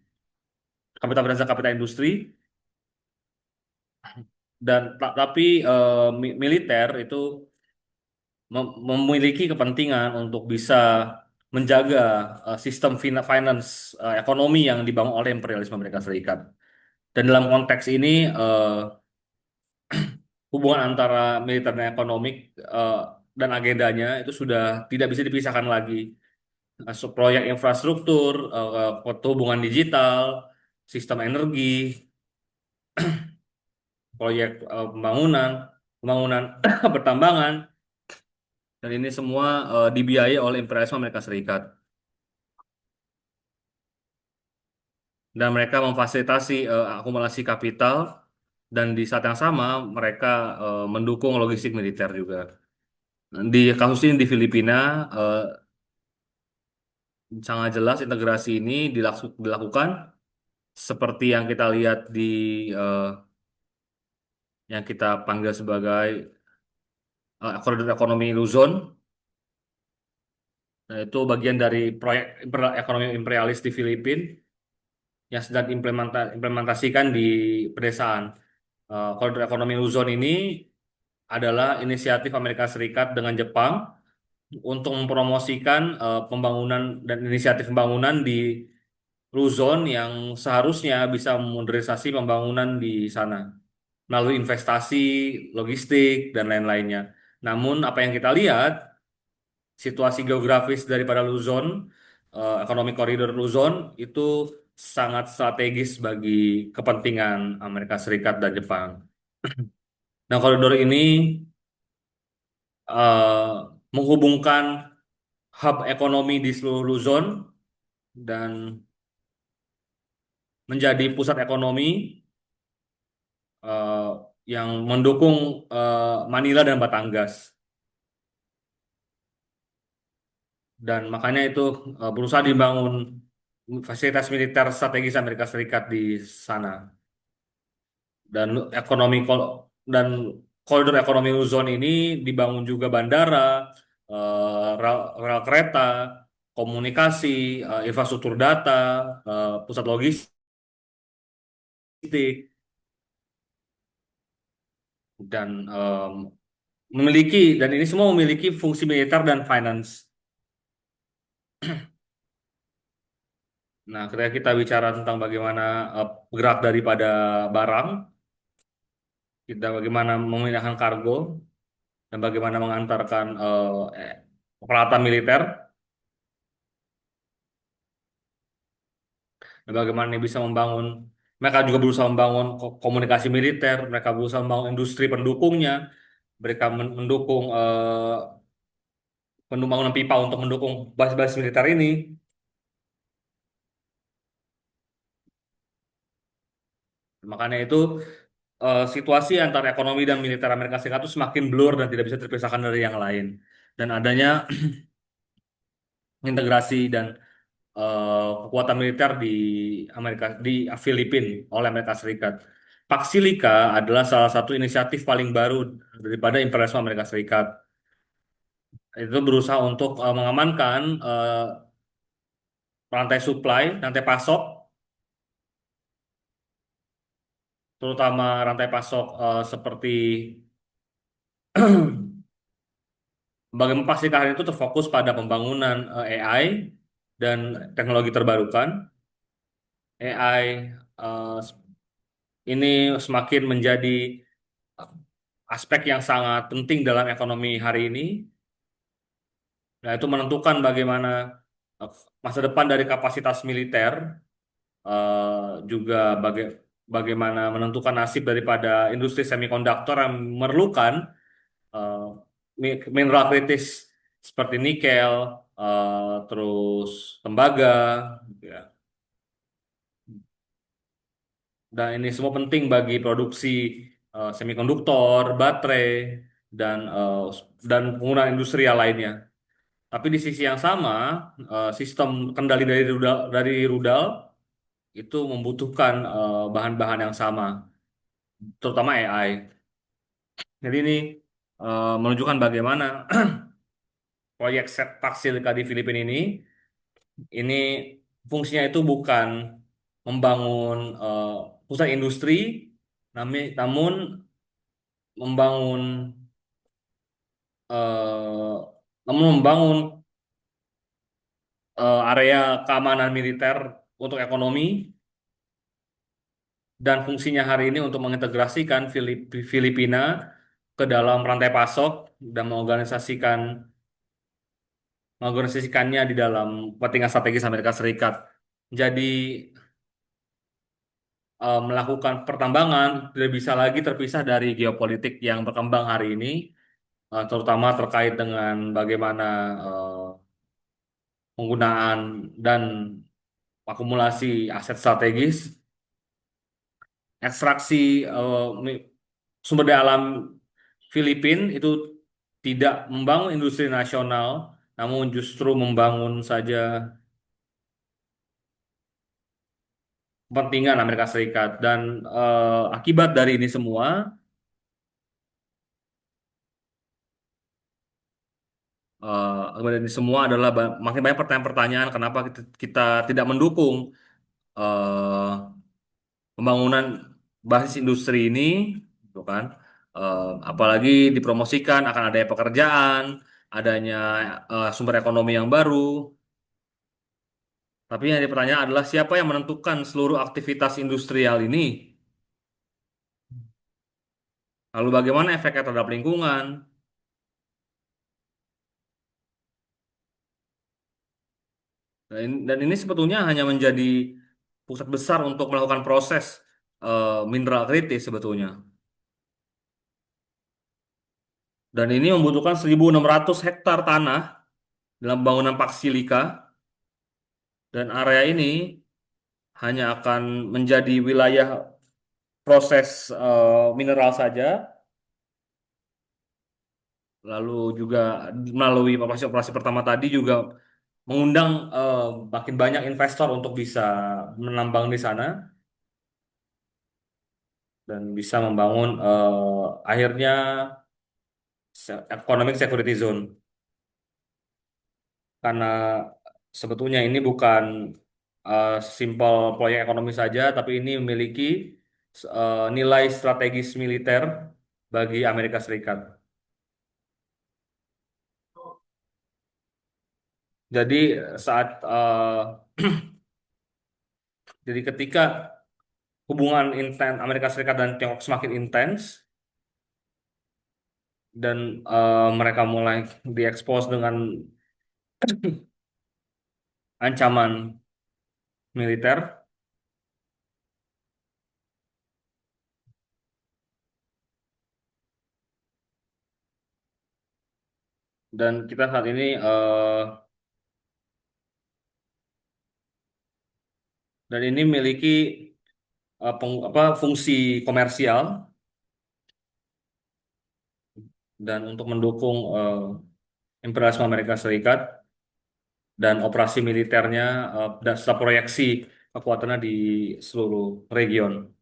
kapital finans dan kapital industri, dan tapi militer itu memiliki kepentingan untuk bisa menjaga sistem finance ekonomi yang dibangun oleh imperialisme Amerika Serikat. Dan dalam konteks ini hubungan antara militer dan ekonomik eh, dan agendanya itu sudah tidak bisa dipisahkan lagi. Proyek infrastruktur, hubungan digital, sistem energi, proyek pembangunan pertambangan, dan ini semua dibiayai oleh imperialisme Amerika Serikat. Dan mereka memfasilitasi akumulasi kapital dan di saat yang sama mereka mendukung logistik militer juga. Di kasus ini di Filipina sangat jelas integrasi ini dilakukan seperti yang kita lihat di eh, yang kita panggil sebagai koridor ekonomi Luzon. Nah, itu bagian dari proyek ekonomi imperialis di Filipina yang sedang implementasikan di pedesaan. Koridor ekonomi Luzon ini adalah inisiatif Amerika Serikat dengan Jepang untuk mempromosikan pembangunan dan inisiatif pembangunan di Luzon yang seharusnya bisa memodernisasi pembangunan di sana melalui investasi, logistik, dan lain-lainnya. Namun apa yang kita lihat, situasi geografis daripada Luzon, ekonomi koridor Luzon itu sangat strategis bagi kepentingan Amerika Serikat dan Jepang. Nah, koridor ini menghubungkan hub ekonomi di seluruh Luzon dan menjadi pusat ekonomi eh, yang mendukung Manila dan Batangas. Dan makanya itu berusaha dibangun fasilitas militer strategis Amerika Serikat di sana. Dan dan koridor ekonomi Luzon ini dibangun juga bandara, rel kereta, komunikasi, infrastruktur data, pusat logistik, dan dan ini semua memiliki fungsi militer dan finance. Nah, ketika kita bicara tentang bagaimana gerak daripada barang, kita bagaimana memindahkan kargo, dan bagaimana mengantarkan peralatan militer, Dan bagaimana dia bisa membangun, mereka juga berusaha membangun komunikasi militer, mereka berusaha membangun industri pendukungnya, mereka mendukung pembangunan pipa untuk mendukung basis-basis militer ini. Makanya itu situasi antara ekonomi dan militer Amerika Serikat itu semakin blur dan tidak bisa terpisahkan dari yang lain. Dan adanya integrasi dan kekuatan militer di Filipina oleh Amerika Serikat. Paksilika adalah salah satu inisiatif paling baru daripada imperialisme Amerika Serikat. Itu berusaha untuk mengamankan rantai supply, rantai pasok, terutama rantai pasok seperti bagaimana pastikan itu terfokus pada pembangunan AI dan teknologi terbarukan. AI ini semakin menjadi aspek yang sangat penting dalam ekonomi hari ini. Nah, itu menentukan bagaimana eh, masa depan dari kapasitas militer, juga bagaimana menentukan nasib daripada industri semikonduktor yang memerlukan eh, mineral kritis seperti nikel, terus tembaga, gitu ya. Dan ini semua penting bagi produksi semikonduktor, baterai, dan penggunaan industrial lainnya. Tapi di sisi yang sama, sistem kendali dari rudal itu membutuhkan bahan-bahan yang sama, terutama AI. Jadi ini menunjukkan bagaimana proyek set Taksilka di Filipina ini fungsinya itu bukan membangun pusat industri, namun membangun eh, area keamanan militer untuk ekonomi, dan fungsinya hari ini untuk mengintegrasikan Filipina ke dalam rantai pasok dan mengorganisasikannya di dalam kepentingan strategis Amerika Serikat. Jadi melakukan pertambangan tidak bisa lagi terpisah dari geopolitik yang berkembang hari ini, terutama terkait dengan bagaimana penggunaan dan akumulasi aset strategis, ekstraksi sumber daya alam Filipina itu tidak membangun industri nasional, namun justru membangun saja kepentingan Amerika Serikat. Dan akibat dari ini semua, akibat dari ini semua adalah makin banyak pertanyaan-pertanyaan kenapa kita tidak mendukung eh, pembangunan basis industri ini, gitu kan? Apalagi dipromosikan akan adanya pekerjaan, adanya sumber ekonomi yang baru. Tapi yang dipertanyakan adalah siapa yang menentukan seluruh aktivitas industrial ini? Lalu bagaimana efeknya terhadap lingkungan? Dan ini sebetulnya hanya menjadi pusat besar untuk melakukan proses mineral kritis sebetulnya. Dan ini membutuhkan 1.600 hektar tanah dalam bangunan Paksilika, dan area ini hanya akan menjadi wilayah proses mineral saja, lalu juga melalui operasi-operasi pertama tadi juga mengundang eh, makin banyak investor untuk bisa menambang di sana dan bisa membangun akhirnya economic security zone, karena sebetulnya ini bukan simpel proyek ekonomi saja, tapi ini memiliki nilai strategis militer bagi Amerika Serikat. Jadi saat jadi ketika hubungan intens Amerika Serikat dan Tiongkok semakin intens dan mereka mulai diekspos dengan ancaman militer, dan kita saat ini dan ini memiliki fungsi komersial dan untuk mendukung imperialisme Amerika Serikat dan operasi militernya dan serta proyeksi kekuatannya di seluruh region.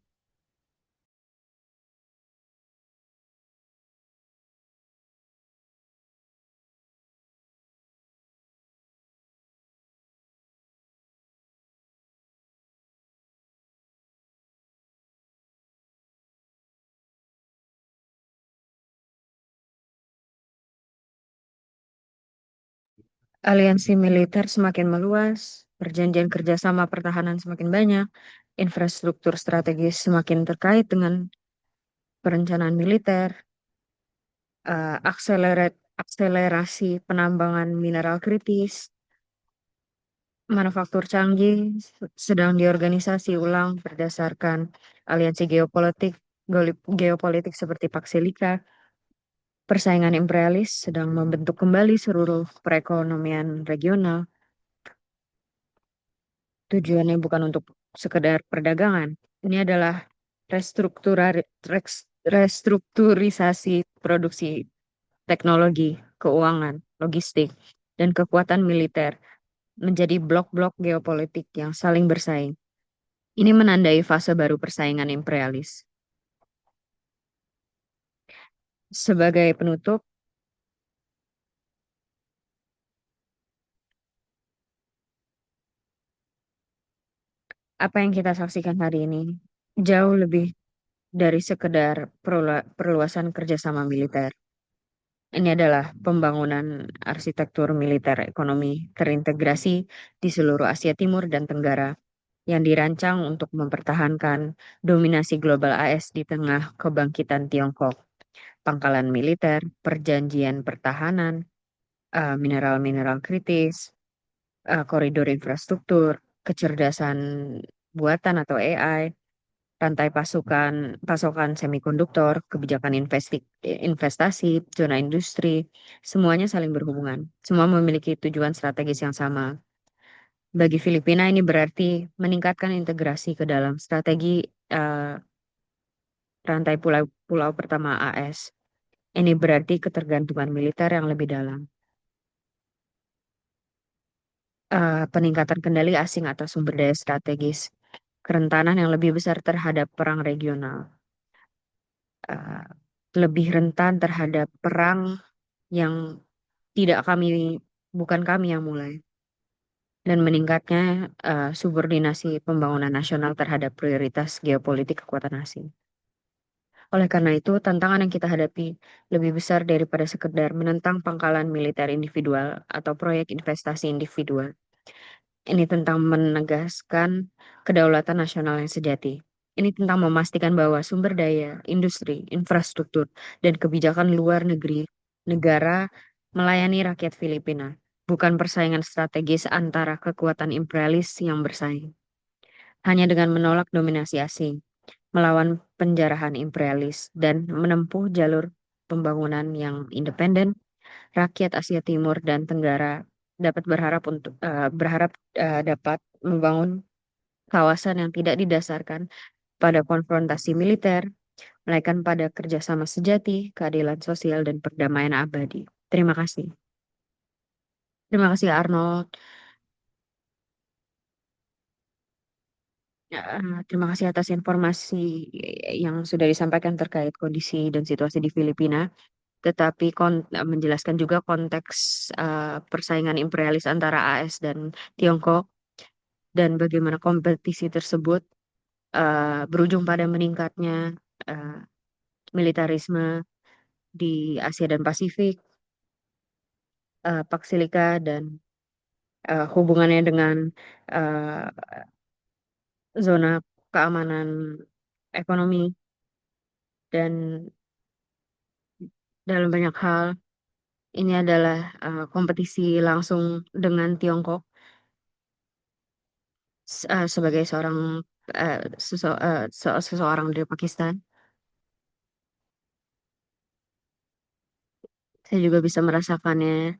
Aliansi militer semakin meluas, perjanjian kerjasama pertahanan semakin banyak, infrastruktur strategis semakin terkait dengan perencanaan militer, akselerasi penambangan mineral kritis, manufaktur canggih sedang diorganisasi ulang berdasarkan aliansi geopolitik seperti Paksilika. Persaingan imperialis sedang membentuk kembali seluruh perekonomian regional. Tujuannya bukan untuk sekedar perdagangan. Ini adalah restrukturisasi produksi teknologi, keuangan, logistik, dan kekuatan militer menjadi blok-blok geopolitik yang saling bersaing. Ini menandai fase baru persaingan imperialis. Sebagai penutup, apa yang kita saksikan hari ini jauh lebih dari sekedar perluasan kerjasama militer. Ini adalah pembangunan arsitektur militer ekonomi terintegrasi di seluruh Asia Timur dan Tenggara yang dirancang untuk mempertahankan dominasi global AS di tengah kebangkitan Tiongkok, pangkalan militer, perjanjian pertahanan, mineral-mineral kritis, koridor infrastruktur, kecerdasan buatan atau AI, rantai pasokan semikonduktor, kebijakan investasi, zona industri, semuanya saling berhubungan. Semua memiliki tujuan strategis yang sama. Bagi Filipina ini berarti meningkatkan integrasi ke dalam strategi eh, rantai pulau pertama AS. Ini berarti ketergantungan militer yang lebih dalam. Peningkatan kendali asing atas sumber daya strategis, kerentanan yang lebih besar terhadap perang regional, eh, lebih rentan terhadap perang yang tidak kami, bukan kami yang mulai, dan meningkatnya subordinasi pembangunan nasional terhadap prioritas geopolitik kekuatan asing. Oleh karena itu, tantangan yang kita hadapi lebih besar daripada sekedar menentang pangkalan militer individual atau proyek investasi individual. Ini tentang menegaskan kedaulatan nasional yang sejati. Ini tentang memastikan bahwa sumber daya, industri, infrastruktur, dan kebijakan luar negeri negara melayani rakyat Filipina, bukan persaingan strategis antara kekuatan imperialis yang bersaing. Hanya dengan menolak dominasi asing, melawan penjarahan imperialis, dan menempuh jalur pembangunan yang independen, rakyat Asia Timur dan Tenggara dapat berharap dapat membangun kawasan yang tidak didasarkan pada konfrontasi militer, melainkan pada kerjasama sejati, keadilan sosial, dan perdamaian abadi. Terima kasih. Terima kasih Arnold. Terima kasih atas informasi yang sudah disampaikan terkait kondisi dan situasi di Filipina, tetapi menjelaskan juga konteks persaingan imperialis antara AS dan Tiongkok dan bagaimana kompetisi tersebut berujung pada meningkatnya uh, militarisme di Asia dan Pasifik, Paksilika dan hubungannya dengan uh, zona keamanan ekonomi dan dalam banyak hal ini adalah kompetisi langsung dengan Tiongkok sebagai uh, seseorang dari Pakistan. Saya juga bisa merasakannya.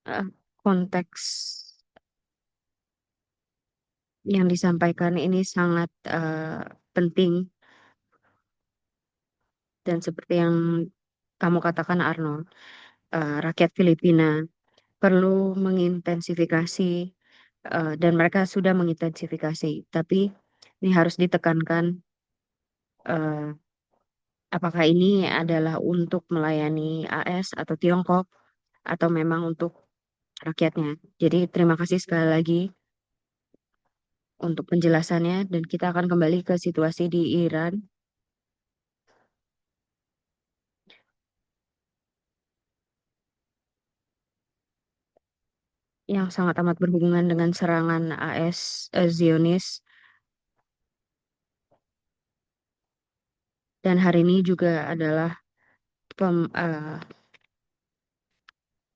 eh, Konteks yang disampaikan ini sangat penting dan seperti yang kamu katakan Arnold, rakyat Filipina perlu mengintensifikasi dan mereka sudah mengintensifikasi, tapi ini harus ditekankan eh, apakah ini adalah untuk melayani AS atau Tiongkok atau memang untuk rakyatnya. Jadi terima kasih sekali lagi untuk penjelasannya dan kita akan kembali ke situasi di Iran yang sangat amat berhubungan dengan serangan AS Zionis dan hari ini juga adalah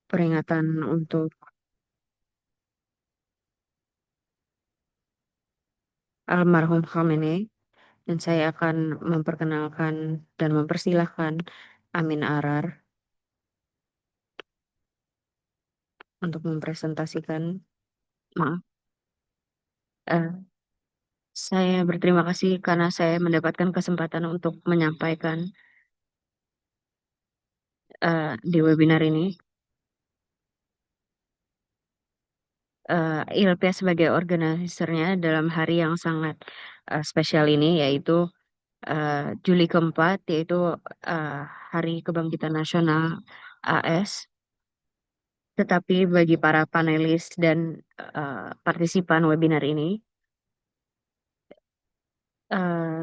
peringatan untuk almarhum Khamenei dan saya akan memperkenalkan dan mempersilahkan Amin Arar untuk mempresentasikan. Maaf, eh, saya berterima kasih karena saya mendapatkan kesempatan untuk menyampaikan di webinar ini. ILP sebagai organisernya dalam hari yang sangat spesial ini, yaitu Juli keempat, yaitu eh, Hari Kebangkitan Nasional AS. Tetapi bagi para panelis dan partisipan webinar ini,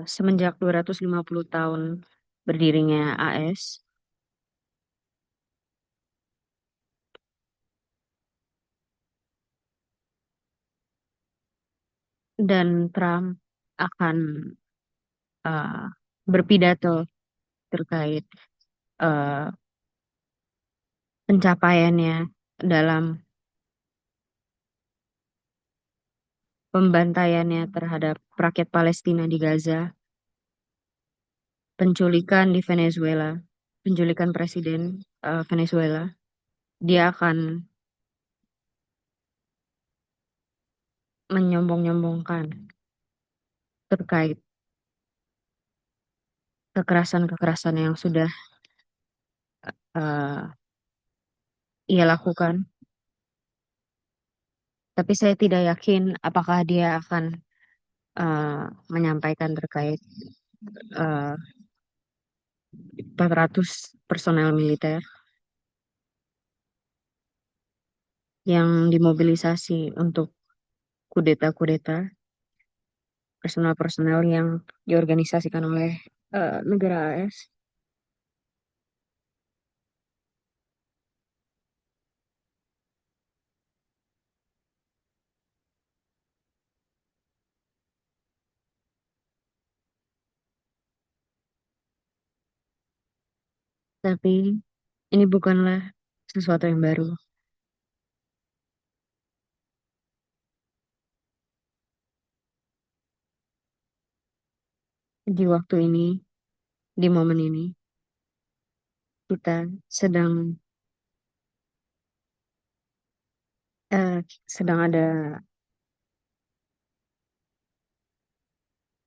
semenjak 250 tahun berdirinya AS, dan Trump akan eh, berpidato terkait eh, pencapaiannya dalam pembantaiannya terhadap rakyat Palestina di Gaza, penculikan di Venezuela, penculikan Presiden Venezuela. Dia akan menyombong-nyombongkan terkait kekerasan-kekerasan yang sudah eh, ia lakukan. Tapi saya tidak yakin apakah dia akan eh, menyampaikan terkait 400 personel militer yang dimobilisasi untuk kudeta-kudeta, personel-personel yang diorganisasikan oleh negara AS. Tapi ini bukanlah sesuatu yang baru. Di waktu ini, di momen ini, kita sedang eh, sedang ada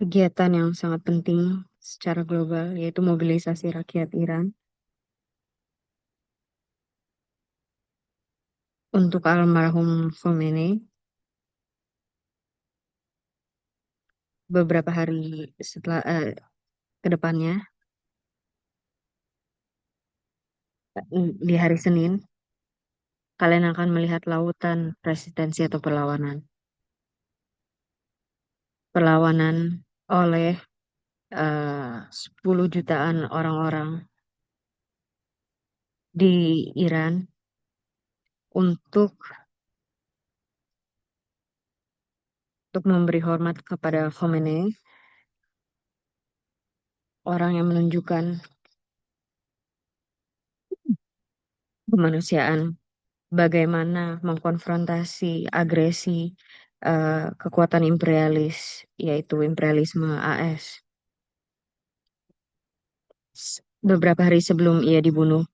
kegiatan yang sangat penting secara global, yaitu mobilisasi rakyat Iran untuk almarhum Khomeini. Beberapa hari setelah ke depannya, di hari Senin, kalian akan melihat lautan resistensi atau perlawanan. Perlawanan oleh 10 jutaan orang-orang di Iran untuk memberi hormat kepada Khomeini, orang yang menunjukkan kemanusiaan, bagaimana mengkonfrontasi agresi kekuatan imperialis, yaitu imperialisme AS. Beberapa hari sebelum ia dibunuh,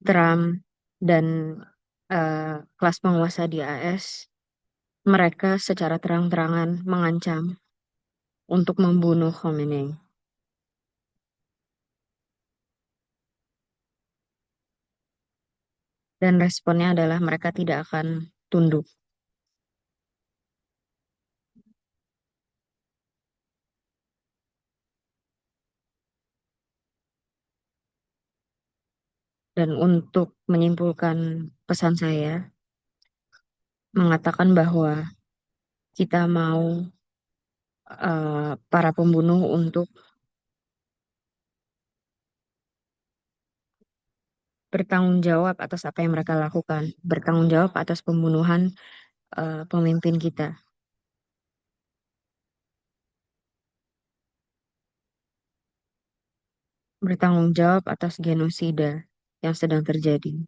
Trump dan kelas penguasa di AS, mereka secara terang-terangan mengancam untuk membunuh Khomeini. Dan responnya adalah mereka tidak akan tunduk. Dan untuk menyimpulkan pesan saya, mengatakan bahwa kita mau para pembunuh untuk bertanggung jawab atas apa yang mereka lakukan, bertanggung jawab atas pembunuhan pemimpin kita, bertanggung jawab atas genosida yang sedang terjadi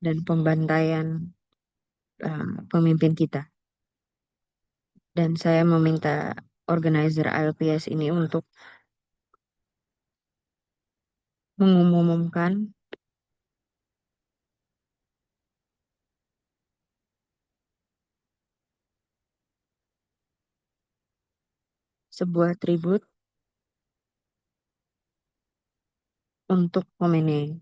dan pembantaian pemimpin kita. Dan saya meminta organizer ALPS ini untuk mengumumkan sebuah tribut untuk Khomeini.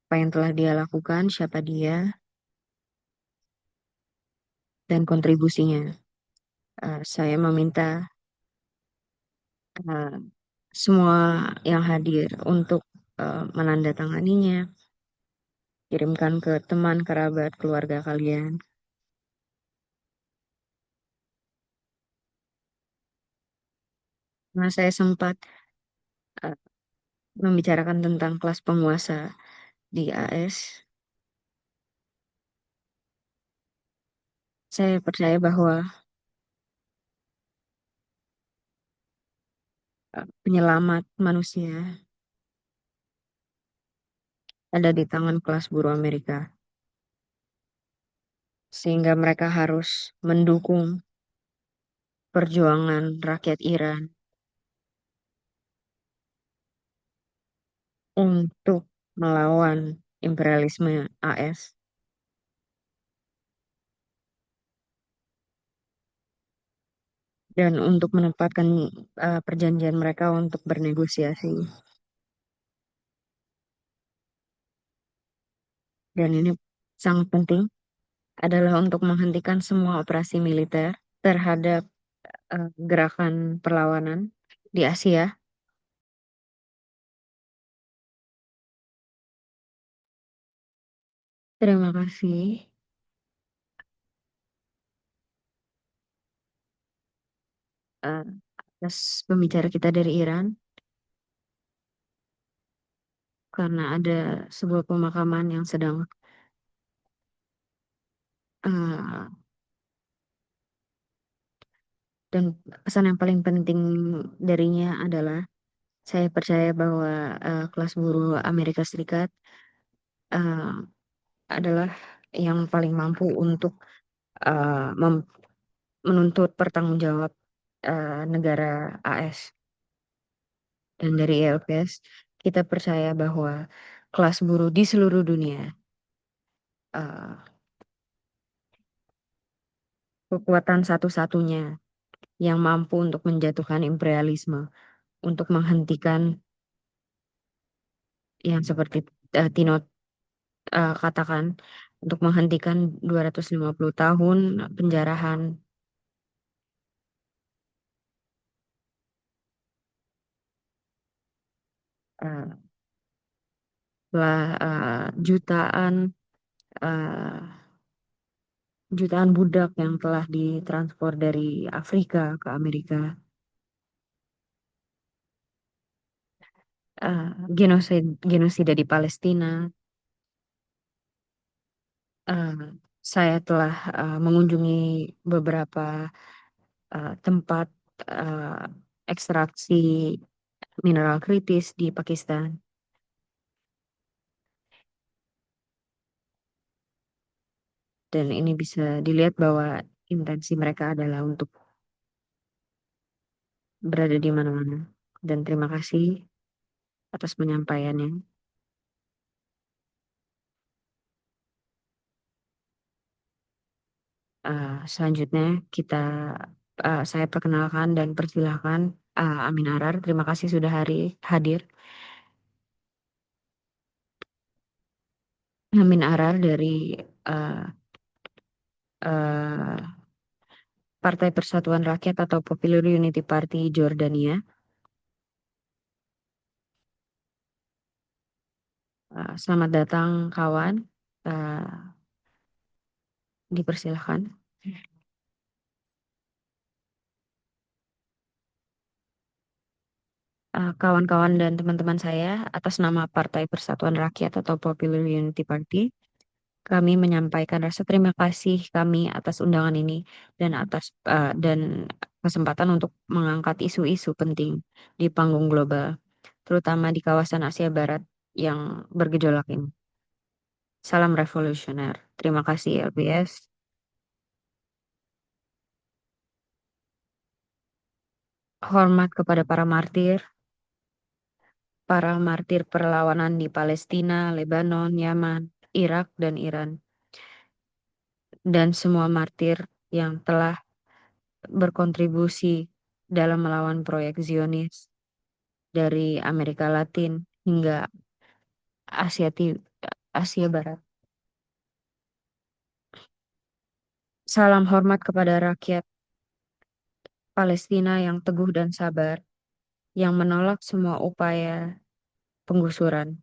Apa yang telah dia lakukan, siapa dia, dan kontribusinya. Saya meminta uh, semua yang hadir untuk menandatanganinya, kirimkan ke teman, kerabat, keluarga kalian. Karena saya sempat uh, membicarakan tentang kelas penguasa di AS, saya percaya bahwa penyelamat manusia ada di tangan kelas buruh Amerika. Sehingga mereka harus mendukung perjuangan rakyat Iran untuk melawan imperialisme AS dan untuk menempatkan perjanjian mereka untuk bernegosiasi. Dan ini sangat penting adalah untuk menghentikan semua operasi militer terhadap gerakan perlawanan di Asia. Terima kasih uh, atas pembicara kita dari Iran karena ada sebuah pemakaman yang sedang uh, dan pesan yang paling penting darinya adalah saya percaya bahwa kelas buruh Amerika Serikat uh, adalah yang paling mampu untuk menuntut pertanggungjawab negara AS. Dan dari ELPS, kita percaya bahwa kelas buruh di seluruh dunia uh, kekuatan satu-satunya yang mampu untuk menjatuhkan imperialisme, untuk menghentikan yang seperti Tino katakan, untuk menghentikan 250 tahun penjarahan uh, lah jutaan uh, jutaan budak yang telah ditransfer dari Afrika ke Amerika, genosida di Palestina. Uh, saya telah mengunjungi beberapa tempat uh, ekstraksi mineral kritis di Pakistan. Dan ini bisa dilihat bahwa intensi mereka adalah untuk berada di mana-mana. Dan terima kasih atas penyampaiannya. Selanjutnya saya perkenalkan dan persilahkan Amin Arar. Terima kasih sudah hadir. Amin Arar dari uh, uh, Partai Persatuan Rakyat atau Popular Unity Party Jordania. Selamat datang kawan. Uh, Dipersilahkan. Kawan-kawan dan teman-teman saya, atas nama Partai Persatuan Rakyat atau Popular Unity Party, kami menyampaikan rasa terima kasih kami atas undangan ini dan kesempatan untuk mengangkat isu-isu penting di panggung global, terutama di kawasan Asia Barat yang bergejolak ini. Salam revolusioner. Terima kasih LBS. Hormat kepada para martir perlawanan di Palestina, Lebanon, Yaman, Irak, dan Iran, dan semua martir yang telah berkontribusi dalam melawan proyek Zionis dari Amerika Latin hingga Asia, Asia Barat. Salam hormat kepada rakyat Palestina yang teguh dan sabar, yang menolak semua upaya penggusuran.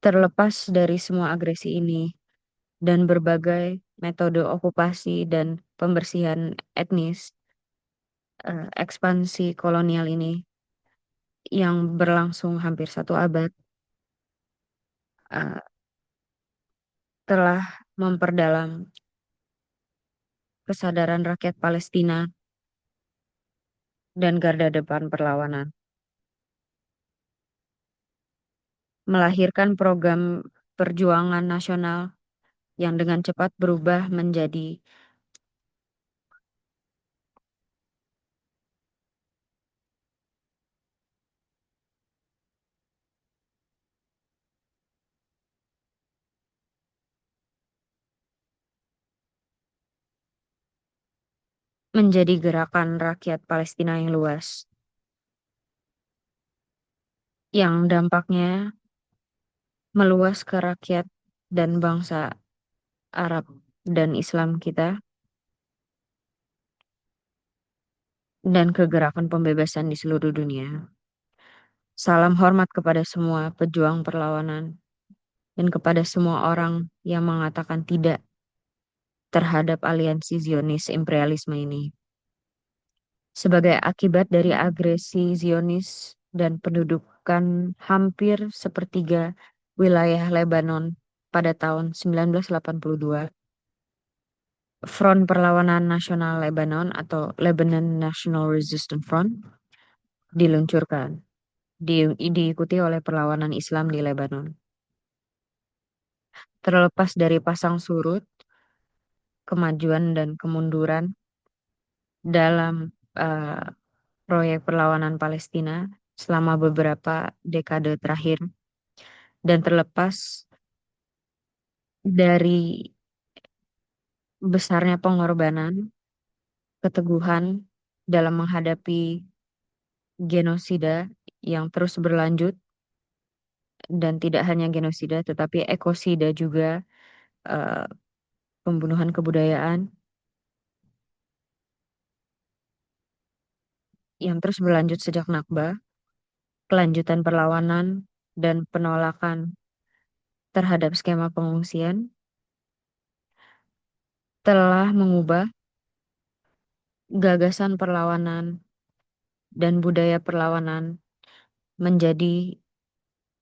Terlepas dari semua agresi ini dan berbagai metode okupasi dan pembersihan etnis, ekspansi kolonial ini yang berlangsung hampir 1 abad, eh, telah memperdalam kesadaran rakyat Palestina dan garda depan perlawanan, melahirkan program perjuangan nasional yang dengan cepat berubah menjadi gerakan rakyat Palestina yang luas, yang dampaknya meluas ke rakyat dan bangsa Arab dan Islam kita, dan kegerakan pembebasan di seluruh dunia. Salam hormat kepada semua pejuang perlawanan dan kepada semua orang yang mengatakan tidak terhadap aliansi Zionis imperialisme ini. Sebagai akibat dari agresi Zionis dan pendudukan hampir sepertiga wilayah Lebanon pada tahun 1982, Front Perlawanan Nasional Lebanon atau Lebanon National Resistance Front diluncurkan, diikuti oleh perlawanan Islam di Lebanon. Terlepas dari pasang surut, kemajuan dan kemunduran dalam uh, proyek perlawanan Palestina selama beberapa dekade terakhir, dan terlepas dari besarnya pengorbanan, keteguhan dalam menghadapi genosida yang terus berlanjut, dan tidak hanya genosida tetapi ekosida juga, eh, pembunuhan kebudayaan yang terus berlanjut sejak Nakba, kelanjutan perlawanan dan penolakan terhadap skema pengungsian telah mengubah gagasan perlawanan dan budaya perlawanan menjadi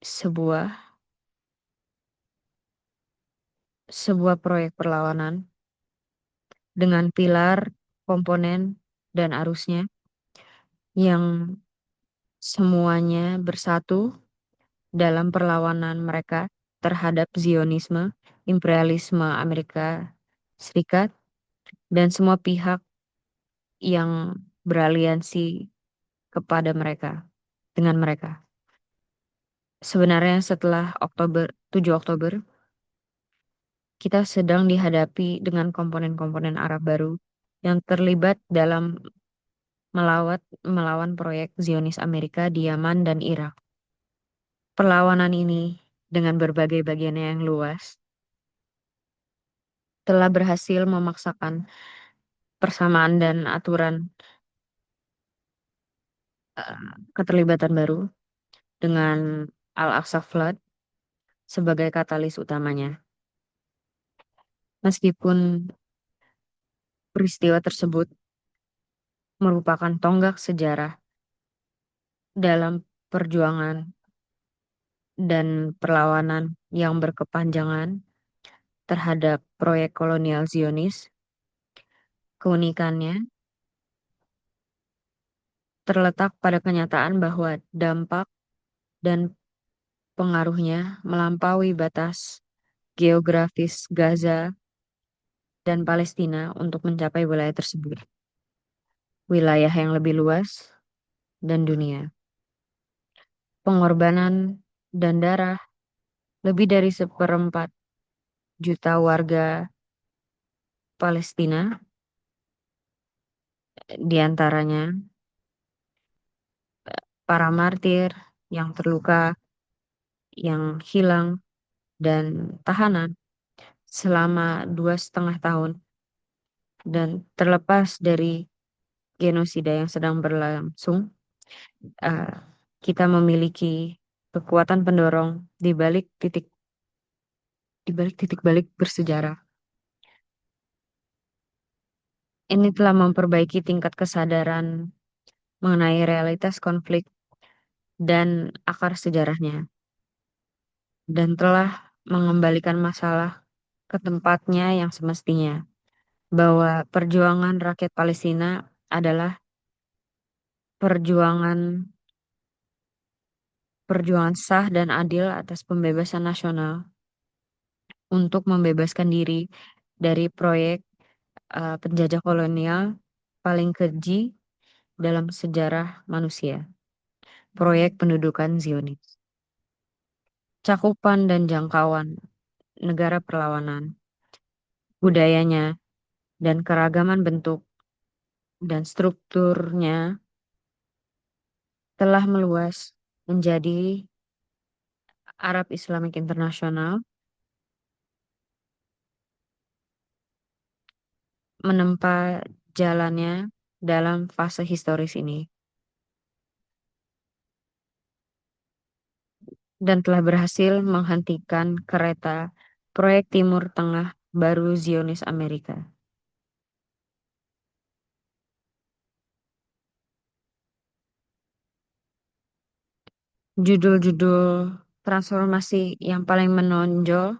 sebuah sebuah proyek perlawanan dengan pilar, komponen, dan arusnya yang semuanya bersatu dalam perlawanan mereka terhadap Zionisme imperialisme Amerika Serikat, dan semua pihak yang beraliansi kepada mereka, dengan mereka. Sebenarnya setelah 7 Oktober, kita sedang dihadapi dengan komponen-komponen Arab baru yang terlibat dalam melawan proyek Zionis Amerika di Yaman dan Irak. Perlawanan ini dengan berbagai bagiannya yang luas telah berhasil memaksakan persamaan dan aturan keterlibatan baru dengan Al-Aqsa Flood sebagai katalis utamanya. Meskipun peristiwa tersebut merupakan tonggak sejarah dalam perjuangan dan perlawanan yang berkepanjangan terhadap proyek kolonial Zionis, keunikannya terletak pada kenyataan bahwa dampak dan pengaruhnya melampaui batas geografis Gaza dan Palestina untuk mencapai wilayah tersebut, wilayah yang lebih luas, dan dunia. Pengorbanan dan darah lebih dari 1/4 juta warga Palestina, diantaranya para martir yang terluka, yang hilang, dan tahanan selama 2,5 tahun, dan terlepas dari genosida yang sedang berlangsung, eh, kita memiliki kekuatan pendorong di balik titik balik bersejarah. Ini telah memperbaiki tingkat kesadaran mengenai realitas konflik dan akar sejarahnya, dan telah mengembalikan masalah ke tempatnya yang semestinya, bahwa perjuangan rakyat Palestina adalah perjuangan perjuangan sah dan adil atas pembebasan nasional untuk membebaskan diri dari proyek penjajah kolonial paling keji dalam sejarah manusia, proyek pendudukan Zionis. Cakupan dan jangkauan negara perlawanan, budayanya, dan keragaman bentuk dan strukturnya telah meluas menjadi Arab Islamic International, menempa jalannya dalam fase historis ini, dan telah berhasil menghentikan kereta proyek Timur Tengah baru Zionis Amerika. Judul-judul transformasi yang paling menonjol: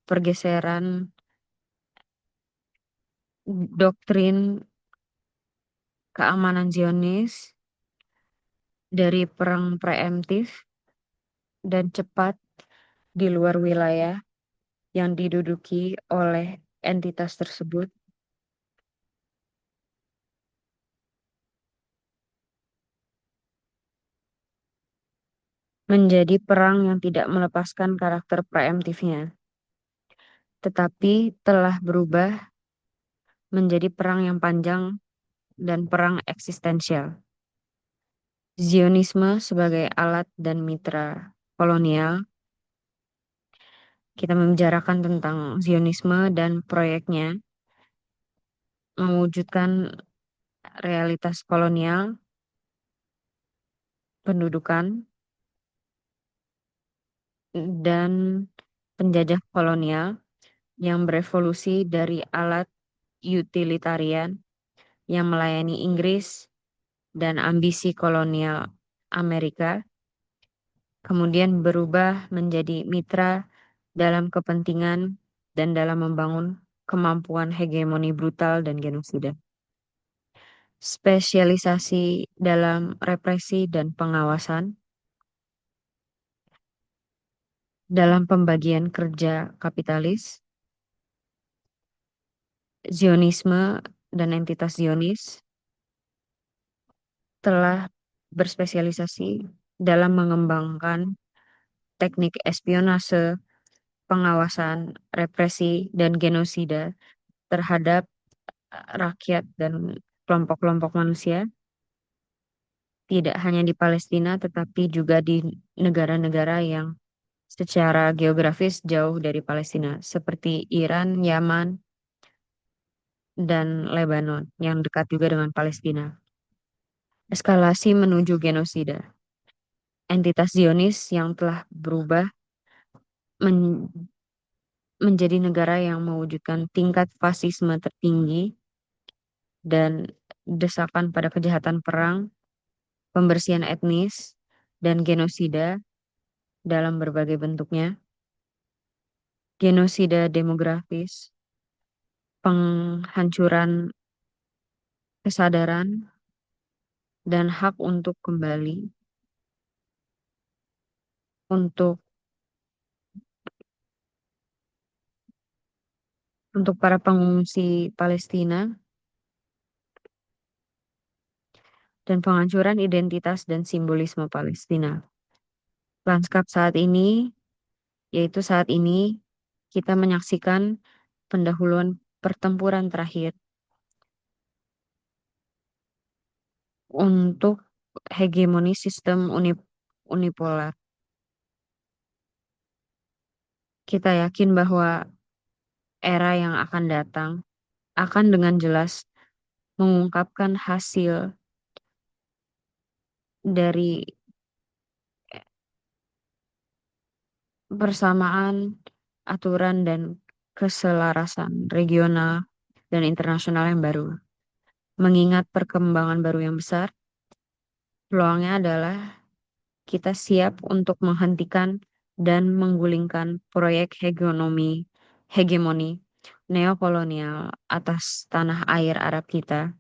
pergeseran doktrin keamanan Zionis dari perang preemptif dan cepat di luar wilayah yang diduduki oleh entitas tersebut, menjadi perang yang tidak melepaskan karakter preemptifnya, tetapi telah berubah menjadi perang yang panjang dan perang eksistensial. Zionisme sebagai alat dan mitra kolonial. Kita membicarakan tentang Zionisme dan proyeknya mewujudkan realitas kolonial, pendudukan, dan penjajah kolonial yang berevolusi dari alat utilitarian yang melayani Inggris dan ambisi kolonial Amerika, kemudian berubah menjadi mitra dalam kepentingan dan dalam membangun kemampuan hegemoni brutal dan genosida. Spesialisasi dalam represi dan pengawasan, dalam pembagian kerja kapitalis, Zionisme dan entitas Zionis telah berspesialisasi dalam mengembangkan teknik espionase, pengawasan, represi, dan genosida terhadap rakyat dan kelompok-kelompok manusia, tidak hanya di Palestina, tetapi juga di negara-negara yang secara geografis jauh dari Palestina, seperti Iran, Yaman, dan Lebanon, yang dekat juga dengan Palestina. Eskalasi menuju genosida. Entitas Zionis yang telah berubah men- menjadi negara yang mewujudkan tingkat fasisme tertinggi dan desakan pada kejahatan perang, pembersihan etnis, dan genosida dalam berbagai bentuknya, genosida demografis, penghancuran kesadaran, dan hak untuk kembali untuk para pengungsi Palestina, dan penghancuran identitas dan simbolisme Palestina. Lanskap saat ini, yaitu saat ini kita menyaksikan pendahuluan pertempuran terakhir untuk hegemoni sistem unipolar. Kita yakin bahwa era yang akan datang akan dengan jelas mengungkapkan hasil dari persamaan aturan dan keselarasan regional dan internasional yang baru. Mengingat perkembangan baru yang besar, peluangnya adalah kita siap untuk menghentikan dan menggulingkan proyek hegemoni neokolonial atas tanah air Arab kita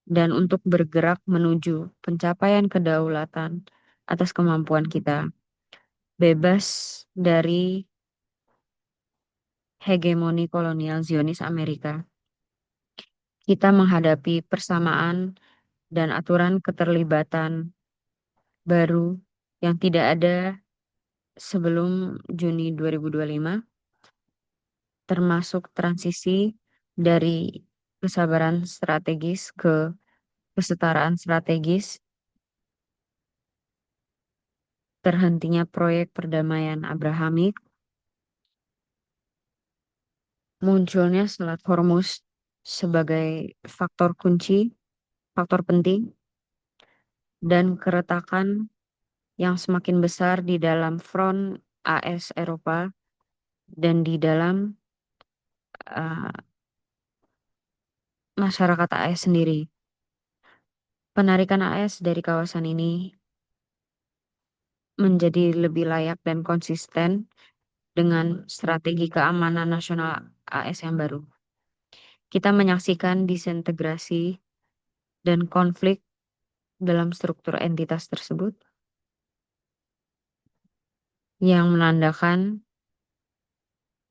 dan untuk bergerak menuju pencapaian kedaulatan atas kemampuan kita, bebas dari hegemoni kolonial Zionis Amerika. Kita menghadapi persamaan dan aturan keterlibatan baru yang tidak ada sebelum Juni 2025, termasuk transisi dari kesabaran strategis ke kesetaraan strategis, terhentinya proyek perdamaian Abrahamik, munculnya Selat Hormuz sebagai faktor kunci, faktor penting, dan keretakan yang semakin besar di dalam front AS Eropa dan di dalam uh, masyarakat AS sendiri. Penarikan AS dari kawasan ini menjadi lebih layak dan konsisten dengan strategi keamanan nasional AS yang baru. Kita menyaksikan disintegrasi dan konflik dalam struktur entitas tersebut yang menandakan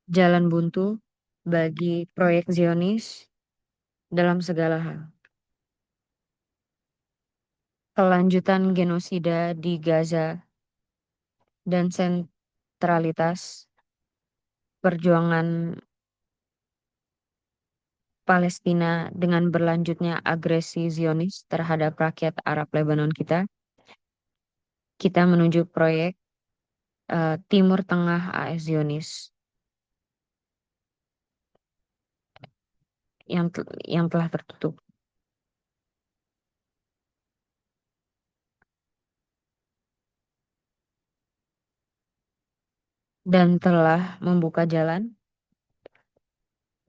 jalan buntu bagi proyek Zionis dalam segala hal. Kelanjutan genosida di Gaza dan sentralitas perjuangan Palestina dengan berlanjutnya agresi Zionis terhadap rakyat Arab Lebanon kita menuju proyek Timur Tengah AS Zionis yang telah tertutup. Dan telah membuka jalan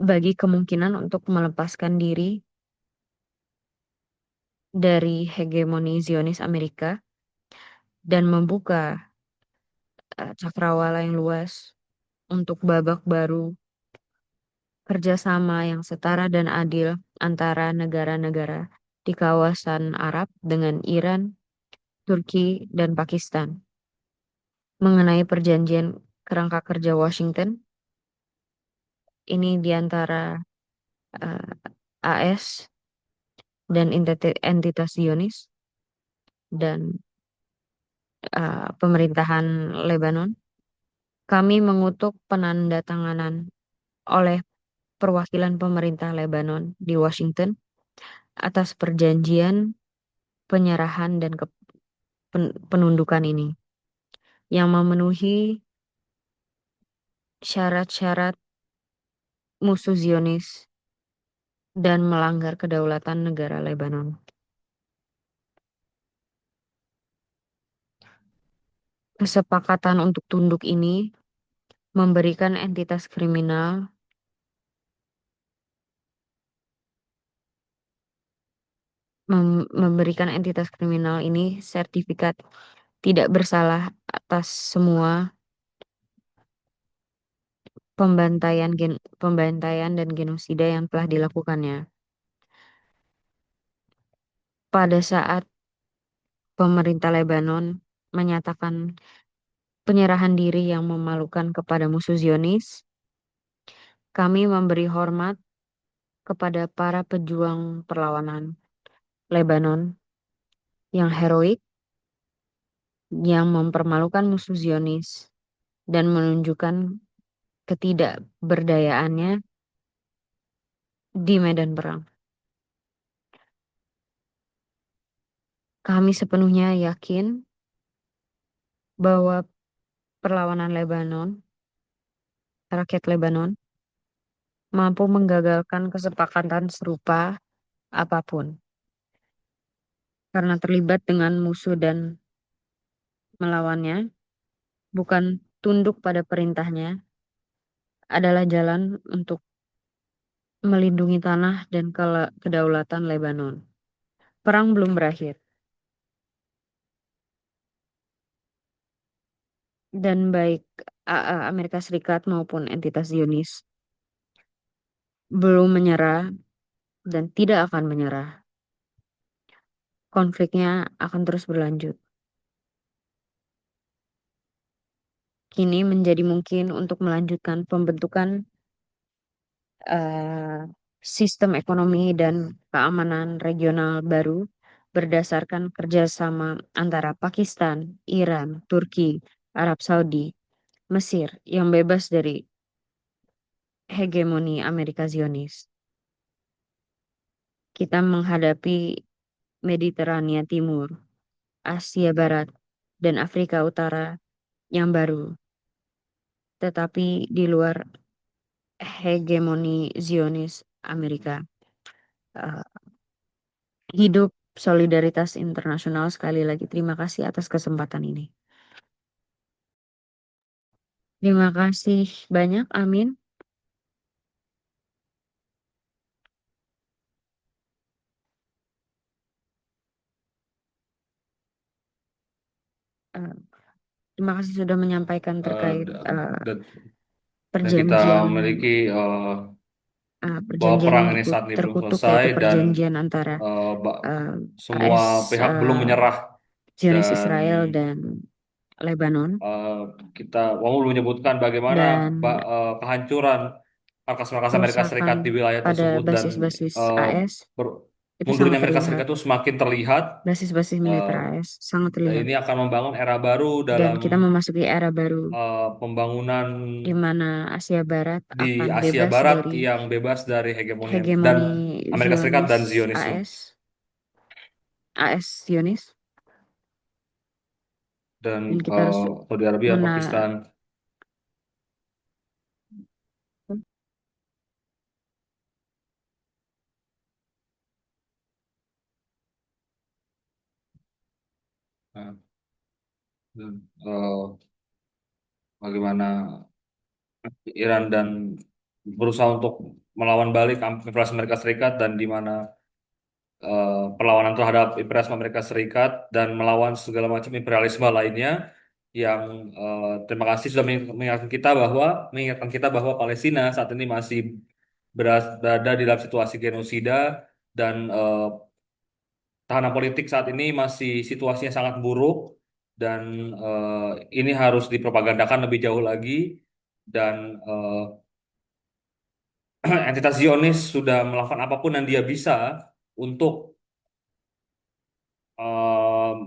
bagi kemungkinan untuk melepaskan diri dari hegemoni Zionis Amerika dan membuka cakrawala yang luas untuk babak baru kerjasama yang setara dan adil antara negara-negara di kawasan Arab dengan Iran, Turki, dan Pakistan. Mengenai perjanjian kerangka kerja Washington, ini diantara eh, AS dan entitas Zionis dan pemerintahan Lebanon. Kami mengutuk penandatanganan oleh perwakilan pemerintah Lebanon di Washington atas perjanjian penyerahan dan penundukan ini yang memenuhi syarat-syarat musuh Zionis dan melanggar kedaulatan negara Lebanon. Kesepakatan untuk tunduk ini memberikan entitas kriminal memberikan entitas kriminal ini sertifikat tidak bersalah atas semua pembantaian dan genosida yang telah dilakukannya. Pada saat pemerintah Lebanon menyatakan penyerahan diri yang memalukan kepada musuh Zionis, kami memberi hormat kepada para pejuang perlawanan Lebanon yang heroik, yang mempermalukan musuh Zionis dan menunjukkan ketidakberdayaannya di medan perang. Kami sepenuhnya yakin bahwa perlawanan Lebanon, rakyat Lebanon, mampu menggagalkan kesepakatan serupa apapun karena terlibat dengan musuh dan melawannya, bukan tunduk pada perintahnya, adalah jalan untuk melindungi tanah dan kedaulatan Lebanon. Perang belum berakhir, dan baik Amerika Serikat maupun entitas Zionis belum menyerah dan tidak akan menyerah. Konfliknya akan terus berlanjut. Kini menjadi mungkin untuk melanjutkan pembentukan eh, sistem ekonomi dan keamanan regional baru berdasarkan kerjasama antara Pakistan, Iran, Turki, Arab Saudi, Mesir yang bebas dari hegemoni Amerika Zionis. Kita menghadapi Mediterania Timur, Asia Barat, dan Afrika Utara yang baru, tetapi di luar hegemoni Zionis Amerika. Eh, Hidup solidaritas internasional sekali lagi. Terima kasih atas kesempatan ini. Terima kasih banyak, Amin. Eh, Terima kasih sudah menyampaikan Eh, terkait dan, dan kita perjanjian memiliki bahwa perjanjian perang yang ini saat ini belum terkutuk selesai yaitu dan perjanjian antara eh, ba- eh, semua AS pihak belum menyerah Zionis dan Israel dan Lebanon eh, kita mau menyebutkan bagaimana dan kehancuran markas-markas Amerika kerusakan Serikat di wilayah pada tersebut dan basis-basis eh, AS ber- itu mundurnya sangat Amerika terlihat. Serikat itu semakin terlihat. Basis-basis eh, militer AS sangat dan terlihat. ini akan membangun era baru Dan dalam kita memasuki era baru pembangunan di mana Asia Barat di akan Asia bebas Barat dari yang bebas dari hegemoni dan hegemoni Amerika Serikat Zionis dan Zionisme AS Zionis, dan dan kita harus Saudi Arabia, mena Pakistan. Nah, dan, bagaimana Iran dan berusaha untuk melawan balik imperialisme Amerika Serikat dan di mana perlawanan terhadap imperialisme Amerika Serikat dan melawan segala macam imperialisme lainnya yang terima kasih sudah mengingatkan kita bahwa Palestina saat ini masih berada di dalam situasi genosida dan tahanan politik saat ini masih situasinya sangat buruk dan ini harus dipropagandakan lebih jauh lagi dan entitas Zionis sudah melakukan apapun yang dia bisa untuk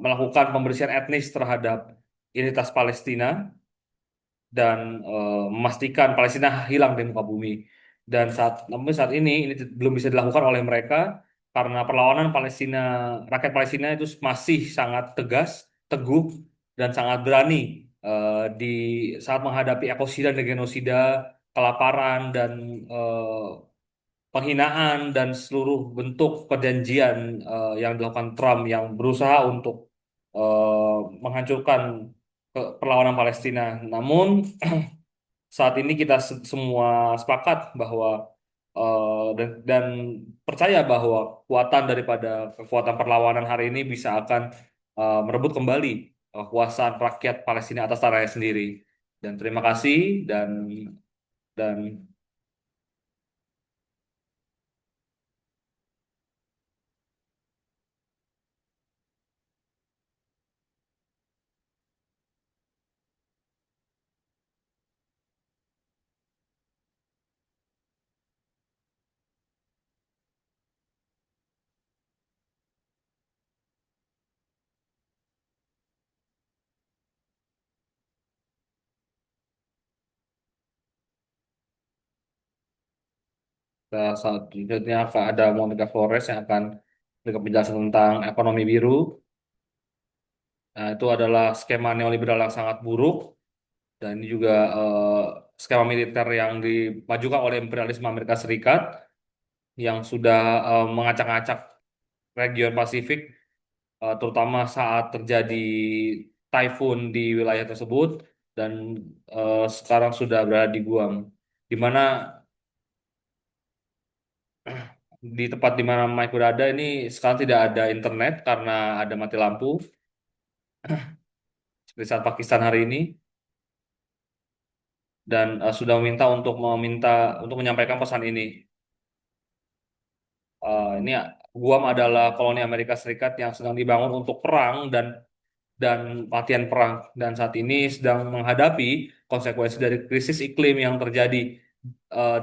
melakukan pembersihan etnis terhadap identitas Palestina dan memastikan Palestina hilang dari muka bumi. Namun saat ini belum bisa dilakukan oleh mereka karena perlawanan Palestina, rakyat Palestina itu masih sangat tegas, teguh, dan sangat berani di saat menghadapi ekosida dan genosida, kelaparan dan penghinaan dan seluruh bentuk perjanjian yang dilakukan Trump yang berusaha untuk menghancurkan perlawanan Palestina. Namun saat ini kita semua sepakat bahwa dan percaya bahwa kekuatan perlawanan hari ini bisa akan merebut kembali kekuasaan rakyat Palestina atas tanahnya sendiri. Dan terima kasih dan selanjutnya akan ada Monica Flores yang akan memberikan penjelasan tentang ekonomi biru. Nah, itu adalah skema neoliberal yang sangat buruk dan ini juga skema militer yang dimajukan oleh imperialisme Amerika Serikat yang sudah mengacak-acak region Pasifik, terutama saat terjadi typhoon di wilayah tersebut dan sekarang sudah berada di Guam, di mana di tempat di mana Mike berada ini sekarang tidak ada internet karena ada mati lampu seperti saat Pakistan hari ini dan sudah meminta untuk menyampaikan pesan ini. Ini Guam adalah koloni Amerika Serikat yang sedang dibangun untuk perang dan latihan perang dan saat ini sedang menghadapi konsekuensi dari krisis iklim yang terjadi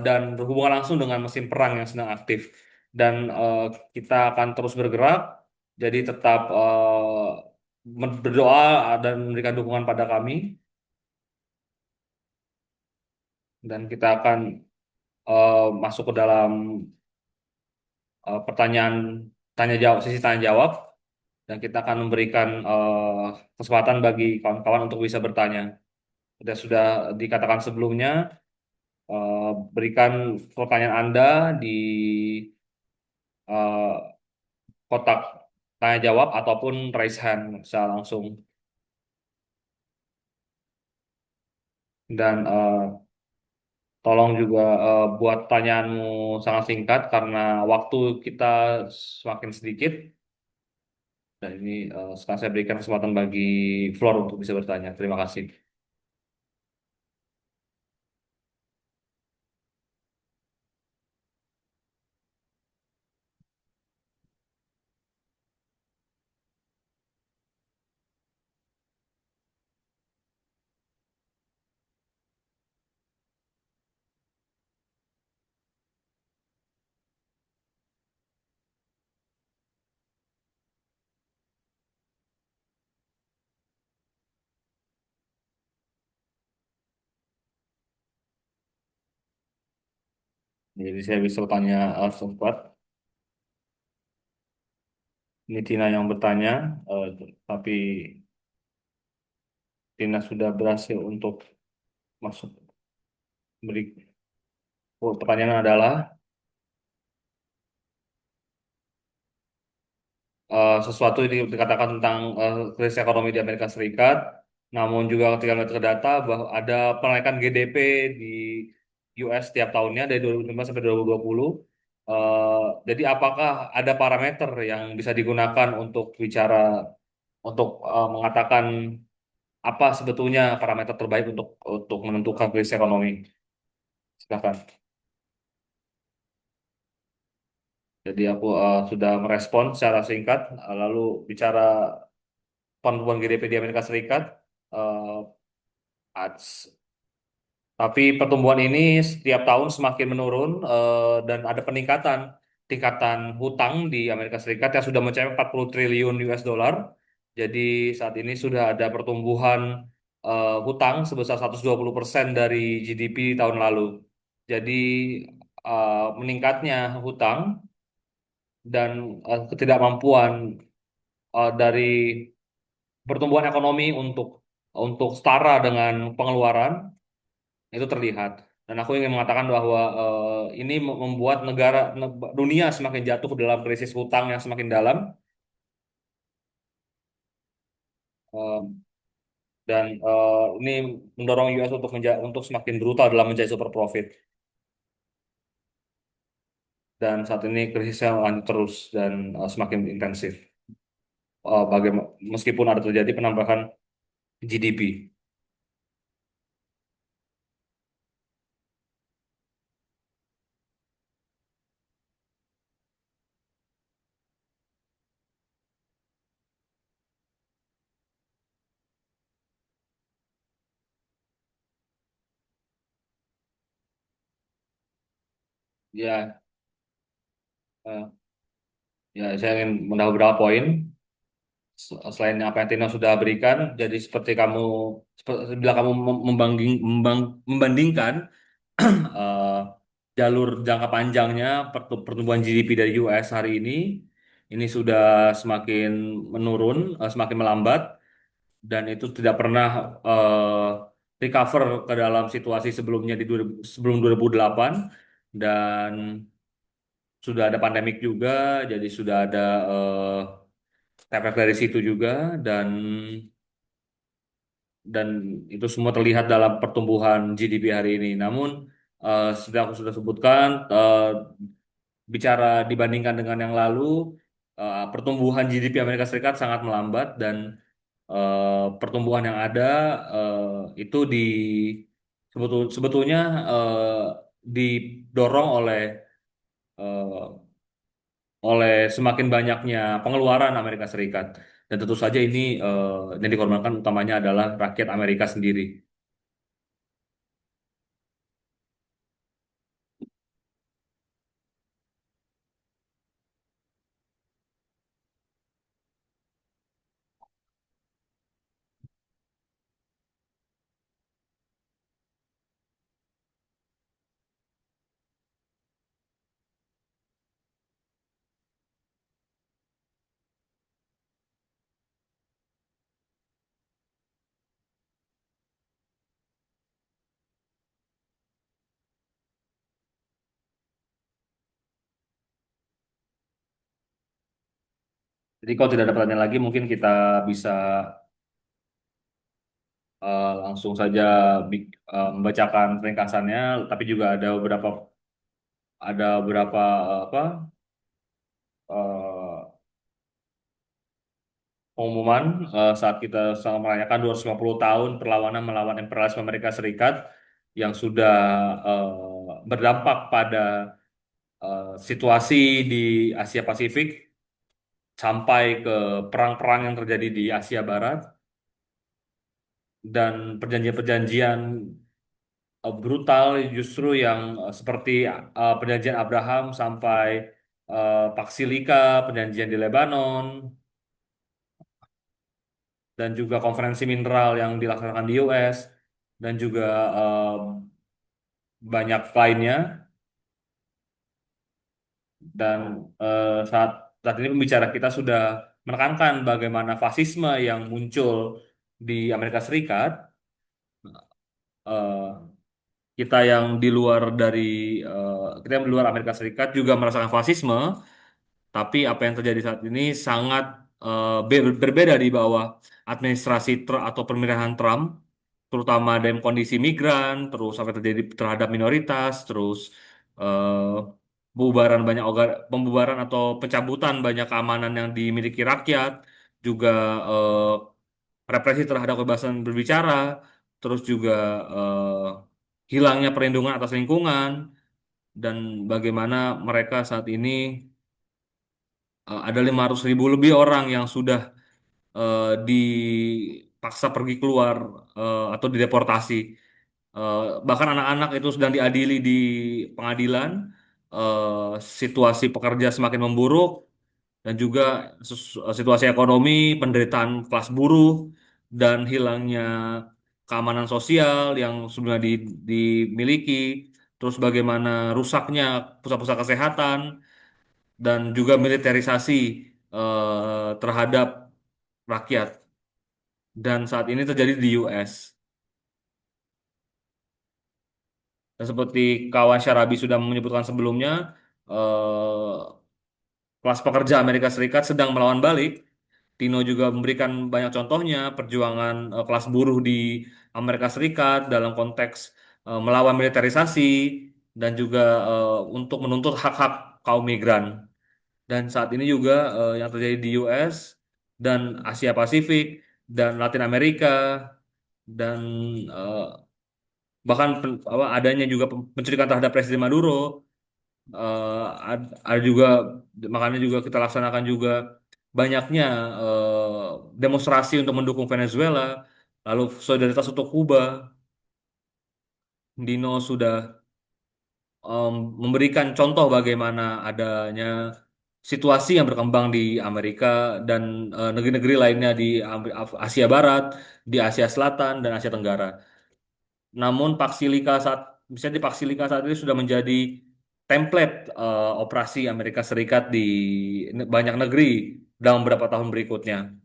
dan berhubungan langsung dengan mesin perang yang sedang aktif dan kita akan terus bergerak jadi tetap berdoa dan memberikan dukungan pada kami dan kita akan masuk ke dalam pertanyaan tanya jawab sisi tanya jawab dan kita akan memberikan kesempatan bagi kawan-kawan untuk bisa bertanya. Sudah dikatakan sebelumnya, berikan pertanyaan Anda di eh, kotak tanya jawab ataupun raise hand secara langsung. Dan tolong juga buat pertanyaanmu sangat singkat karena waktu kita semakin sedikit. Dan ini sekarang saya berikan kesempatan bagi Floor untuk bisa bertanya. Terima kasih. Jadi saya bisa bertanya sempat. Ini Tina yang bertanya, eh, tapi Tina sudah berhasil untuk masuk beri. Oh, pertanyaan adalah sesuatu yang dikatakan tentang krisis ekonomi di Amerika Serikat, namun juga ketika melihat ke data bahwa ada penaikan GDP di US setiap tahunnya dari 2015 sampai 2020. Jadi apakah ada parameter yang bisa digunakan untuk mengatakan apa sebetulnya parameter terbaik untuk menentukan krisis ekonomi? Silakan. Jadi aku sudah merespon secara singkat, lalu bicara pertumbuhan GDP di Amerika Serikat. eh, Tapi pertumbuhan ini setiap tahun semakin menurun dan ada peningkatan tingkatan hutang di Amerika Serikat yang sudah mencapai 40 triliun US dollar. Jadi saat ini sudah ada pertumbuhan hutang sebesar 120% dari GDP tahun lalu. Jadi meningkatnya hutang dan ketidakmampuan dari pertumbuhan ekonomi untuk setara dengan pengeluaran itu terlihat. Dan aku ingin mengatakan bahwa ini membuat dunia semakin jatuh ke dalam krisis hutang yang semakin dalam. Eh, dan ini mendorong US untuk semakin brutal dalam menjadi super profit. Dan saat ini krisisnya lanjut terus dan semakin intensif. Meskipun ada terjadi penambahan GDP. Ya, eh, ya saya ingin menambah beberapa poin. Selain apa yang Tina sudah berikan, jadi bila kamu membandingkan eh, jalur jangka panjangnya pertumbuhan GDP dari US hari ini sudah semakin menurun, semakin melambat, dan itu tidak pernah eh, recover ke dalam situasi sebelumnya sebelum 2008, dan sudah ada pandemik juga, jadi sudah ada efek dari situ juga, dan dan itu semua terlihat dalam pertumbuhan GDP hari ini. Namun, seperti aku sudah sebutkan, bicara dibandingkan dengan yang lalu, pertumbuhan GDP Amerika Serikat sangat melambat dan pertumbuhan yang ada itu sebetulnya didorong eh, oleh semakin banyaknya pengeluaran Amerika Serikat. Dan tentu saja ini yang dikorbankan utamanya adalah rakyat Amerika sendiri. Jadi kalau tidak ada pertanyaan lagi, mungkin kita bisa langsung saja membacakan ringkasannya. Tapi juga ada beberapa apa eh, pengumuman saat kita sedang merayakan 250 tahun perlawanan melawan imperialisme Amerika Serikat yang sudah berdampak pada situasi di Asia Pasifik sampai ke perang-perang yang terjadi di Asia Barat dan perjanjian-perjanjian brutal justru yang seperti perjanjian Abraham sampai Pax Silika, perjanjian di Lebanon, dan juga konferensi mineral yang dilaksanakan di US, dan juga eh, banyak lainnya. Dan saat saat ini pembicara kita sudah menekankan bagaimana fasisme yang muncul di Amerika Serikat, eh, kita yang di luar Amerika Serikat juga merasakan fasisme. Tapi apa yang terjadi saat ini sangat berbeda di bawah administrasi atau pemerintahan Trump, terutama dalam kondisi migran, terus apa yang terjadi terhadap minoritas, terus eh, pembubaran atau pencabutan banyak keamanan yang dimiliki rakyat, juga eh, represi terhadap kebebasan berbicara, terus juga hilangnya perlindungan atas lingkungan, dan bagaimana mereka saat ini ada 500.000 lebih orang yang sudah dipaksa pergi keluar atau dideportasi. Eh, Bahkan anak-anak itu sedang diadili di pengadilan. Situasi pekerja semakin memburuk dan juga situasi ekonomi, penderitaan kelas buruh dan hilangnya keamanan sosial yang sudah dimiliki, terus bagaimana rusaknya pusat-pusat kesehatan dan juga militerisasi terhadap rakyat. Dan saat ini terjadi di US. Dan seperti kawan Syarabi sudah menyebutkan sebelumnya, eh, kelas pekerja Amerika Serikat sedang melawan balik. Tino juga memberikan banyak contohnya perjuangan kelas buruh di Amerika Serikat dalam konteks melawan militerisasi dan juga untuk menuntut hak-hak kaum migran. Dan saat ini juga yang terjadi di US dan Asia Pasifik dan Latin Amerika dan eh, bahkan adanya juga penculikan terhadap Presiden Maduro. Ada juga, makanya juga kita laksanakan juga banyaknya demonstrasi untuk mendukung Venezuela, lalu solidaritas untuk Kuba. Dino sudah em, memberikan contoh bagaimana adanya situasi yang berkembang di Amerika dan negeri-negeri lainnya di Asia Barat, di Asia Selatan dan Asia Tenggara. Namun misalnya di Paksilika saat ini sudah menjadi template operasi Amerika Serikat di banyak negeri dalam beberapa tahun berikutnya.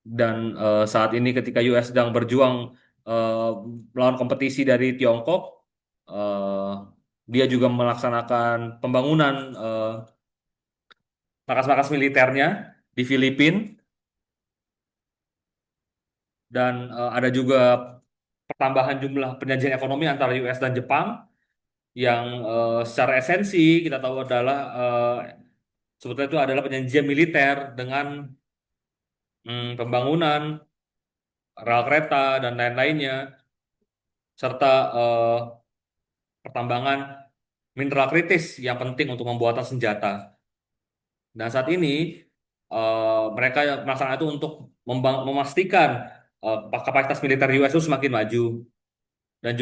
Dan saat ini ketika US sedang berjuang eh, melawan kompetisi dari Tiongkok, eh, dia juga melaksanakan pembangunan markas-markas militernya di Filipina dan ada juga pertambahan jumlah perjanjian ekonomi antara US dan Jepang yang secara esensi kita tahu adalah sebetulnya itu adalah perjanjian militer dengan pembangunan rel kereta dan lain-lainnya serta pertambangan mineral kritis yang penting untuk pembuatan senjata. Dan saat ini mereka melaksanakan itu untuk memastikan kapasitas militer US itu semakin maju dan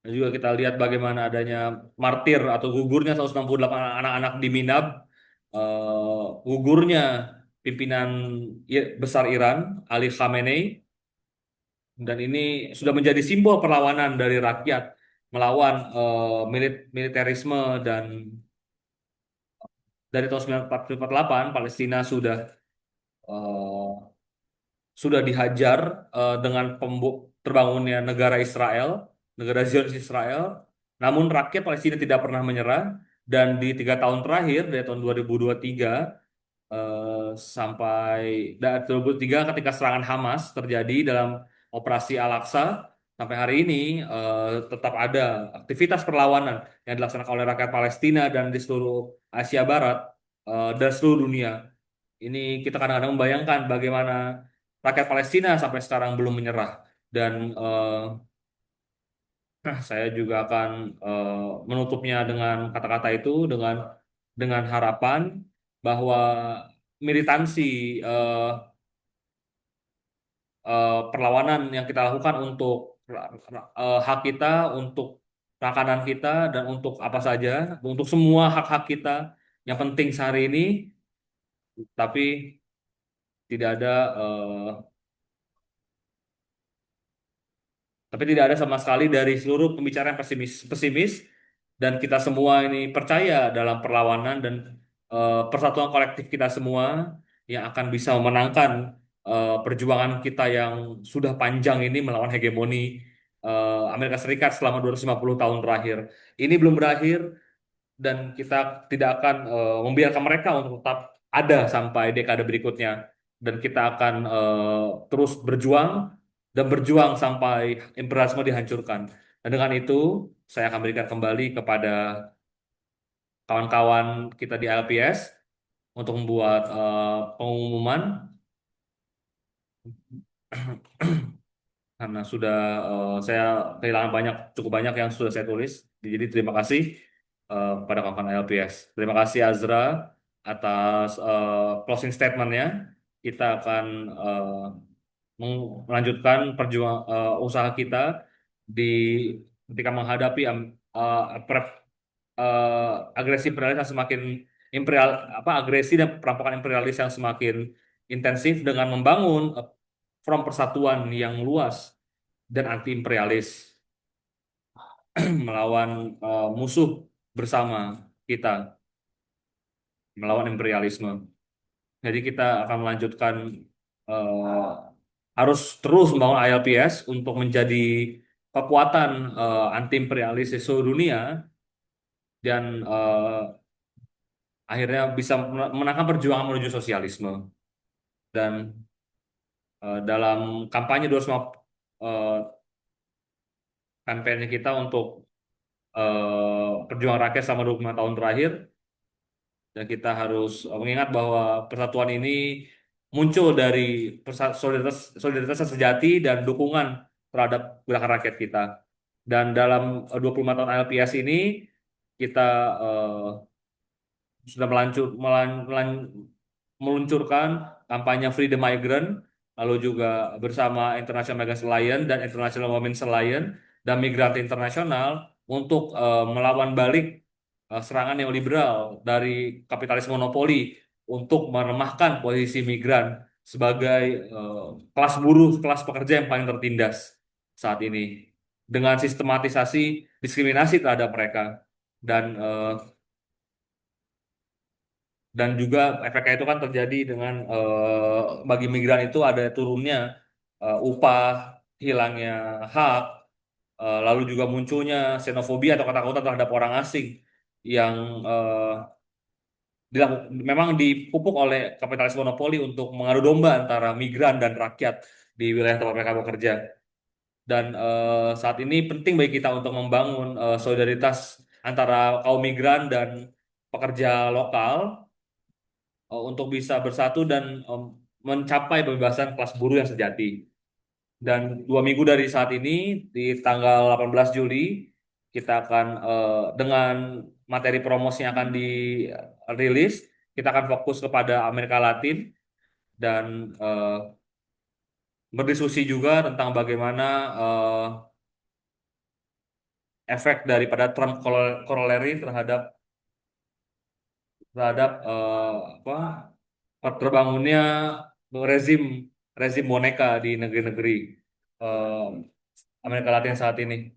juga kita lihat bagaimana adanya martir atau gugurnya 168 anak-anak di Minab, gugurnya pimpinan besar Iran, Ali Khamenei, dan ini sudah menjadi simbol perlawanan dari rakyat melawan militerisme dan dari tahun 1948 Palestina eh, sudah dihajar dengan terbangunnya negara Israel, negara Zionis Israel. Namun rakyat Palestina tidak pernah menyerah dan di 3 tahun terakhir dari tahun 2023 sampai 2023 ketika serangan Hamas terjadi dalam operasi Al-Aqsa sampai hari ini tetap ada aktivitas perlawanan yang dilaksanakan oleh rakyat Palestina dan di seluruh Asia Barat dan seluruh dunia. Ini kita kadang-kadang membayangkan bagaimana rakyat Palestina sampai sekarang belum menyerah dan saya juga akan menutupnya dengan kata-kata itu dengan harapan bahwa militansi eh, perlawanan yang kita lakukan untuk hak kita, untuk makanan kita dan untuk apa saja, untuk semua hak-hak kita yang penting sehari ini, tapi tidak ada eh, tidak ada sama sekali dari seluruh pembicara yang pesimis dan kita semua ini percaya dalam perlawanan dan persatuan kolektif kita semua yang akan bisa memenangkan perjuangan kita yang sudah panjang ini melawan hegemoni Amerika Serikat selama 250 tahun terakhir. Ini belum berakhir dan kita tidak akan membiarkan mereka untuk tetap ada sampai dekade berikutnya dan kita akan terus berjuang dan berjuang sampai imperialisme dihancurkan. Dan dengan itu saya akan berikan kembali kepada kawan-kawan kita di LPS untuk membuat pengumuman karena sudah saya kehilangan cukup banyak yang sudah saya tulis. Jadi terima kasih pada kawan-kawan LPS. Terima kasih Azra atas closing statementnya. Kita akan melanjutkan usaha kita di ketika menghadapi agresi imperialis yang semakin agresi dan perampokan imperialis yang semakin intensif dengan membangun front persatuan yang luas dan anti imperialis melawan musuh bersama kita, melawan imperialisme. Jadi kita akan melanjutkan eh, harus terus membangun ILPS untuk menjadi kekuatan anti imperialis di seluruh dunia dan akhirnya bisa menangkan perjuangan menuju sosialisme. Dan dalam kampanye 25 eh, kampanye kita untuk perjuangan rakyat selama 25 tahun terakhir, dan kita harus mengingat bahwa persatuan ini muncul dari solidaritas yang sejati dan dukungan terhadap gerakan rakyat kita. Dan dalam 25 tahun LPS ini kita eh, sudah meluncurkan kampanye Free the Migrant, lalu juga bersama International Migrants Alliance dan International Women's Alliance dan Migranti Internasional untuk melawan balik serangan neoliberal dari kapitalis monopoli untuk melemahkan posisi migran sebagai kelas buruh, kelas pekerja yang paling tertindas saat ini dengan sistematisasi diskriminasi terhadap mereka dan juga efeknya itu kan terjadi dengan bagi migran itu ada turunnya upah, hilangnya hak, lalu juga munculnya xenofobia atau ketakutan terhadap orang asing yang memang dipupuk oleh kapitalis monopoli untuk mengadu domba antara migran dan rakyat di wilayah tempat mereka bekerja. Dan saat ini penting bagi kita untuk membangun solidaritas antara kaum migran dan pekerja lokal untuk bisa bersatu dan mencapai pembebasan kelas buruh yang sejati. Dan 2 minggu dari saat ini, di tanggal 18 Juli, kita akan dengan materi promosi yang akan dirilis, kita akan fokus kepada Amerika Latin dan berdiskusi juga tentang bagaimana efek daripada Trump corollary terhadap terhadap terbangunnya rezim rezim boneka di negeri-negeri eh, Amerika Latin saat ini.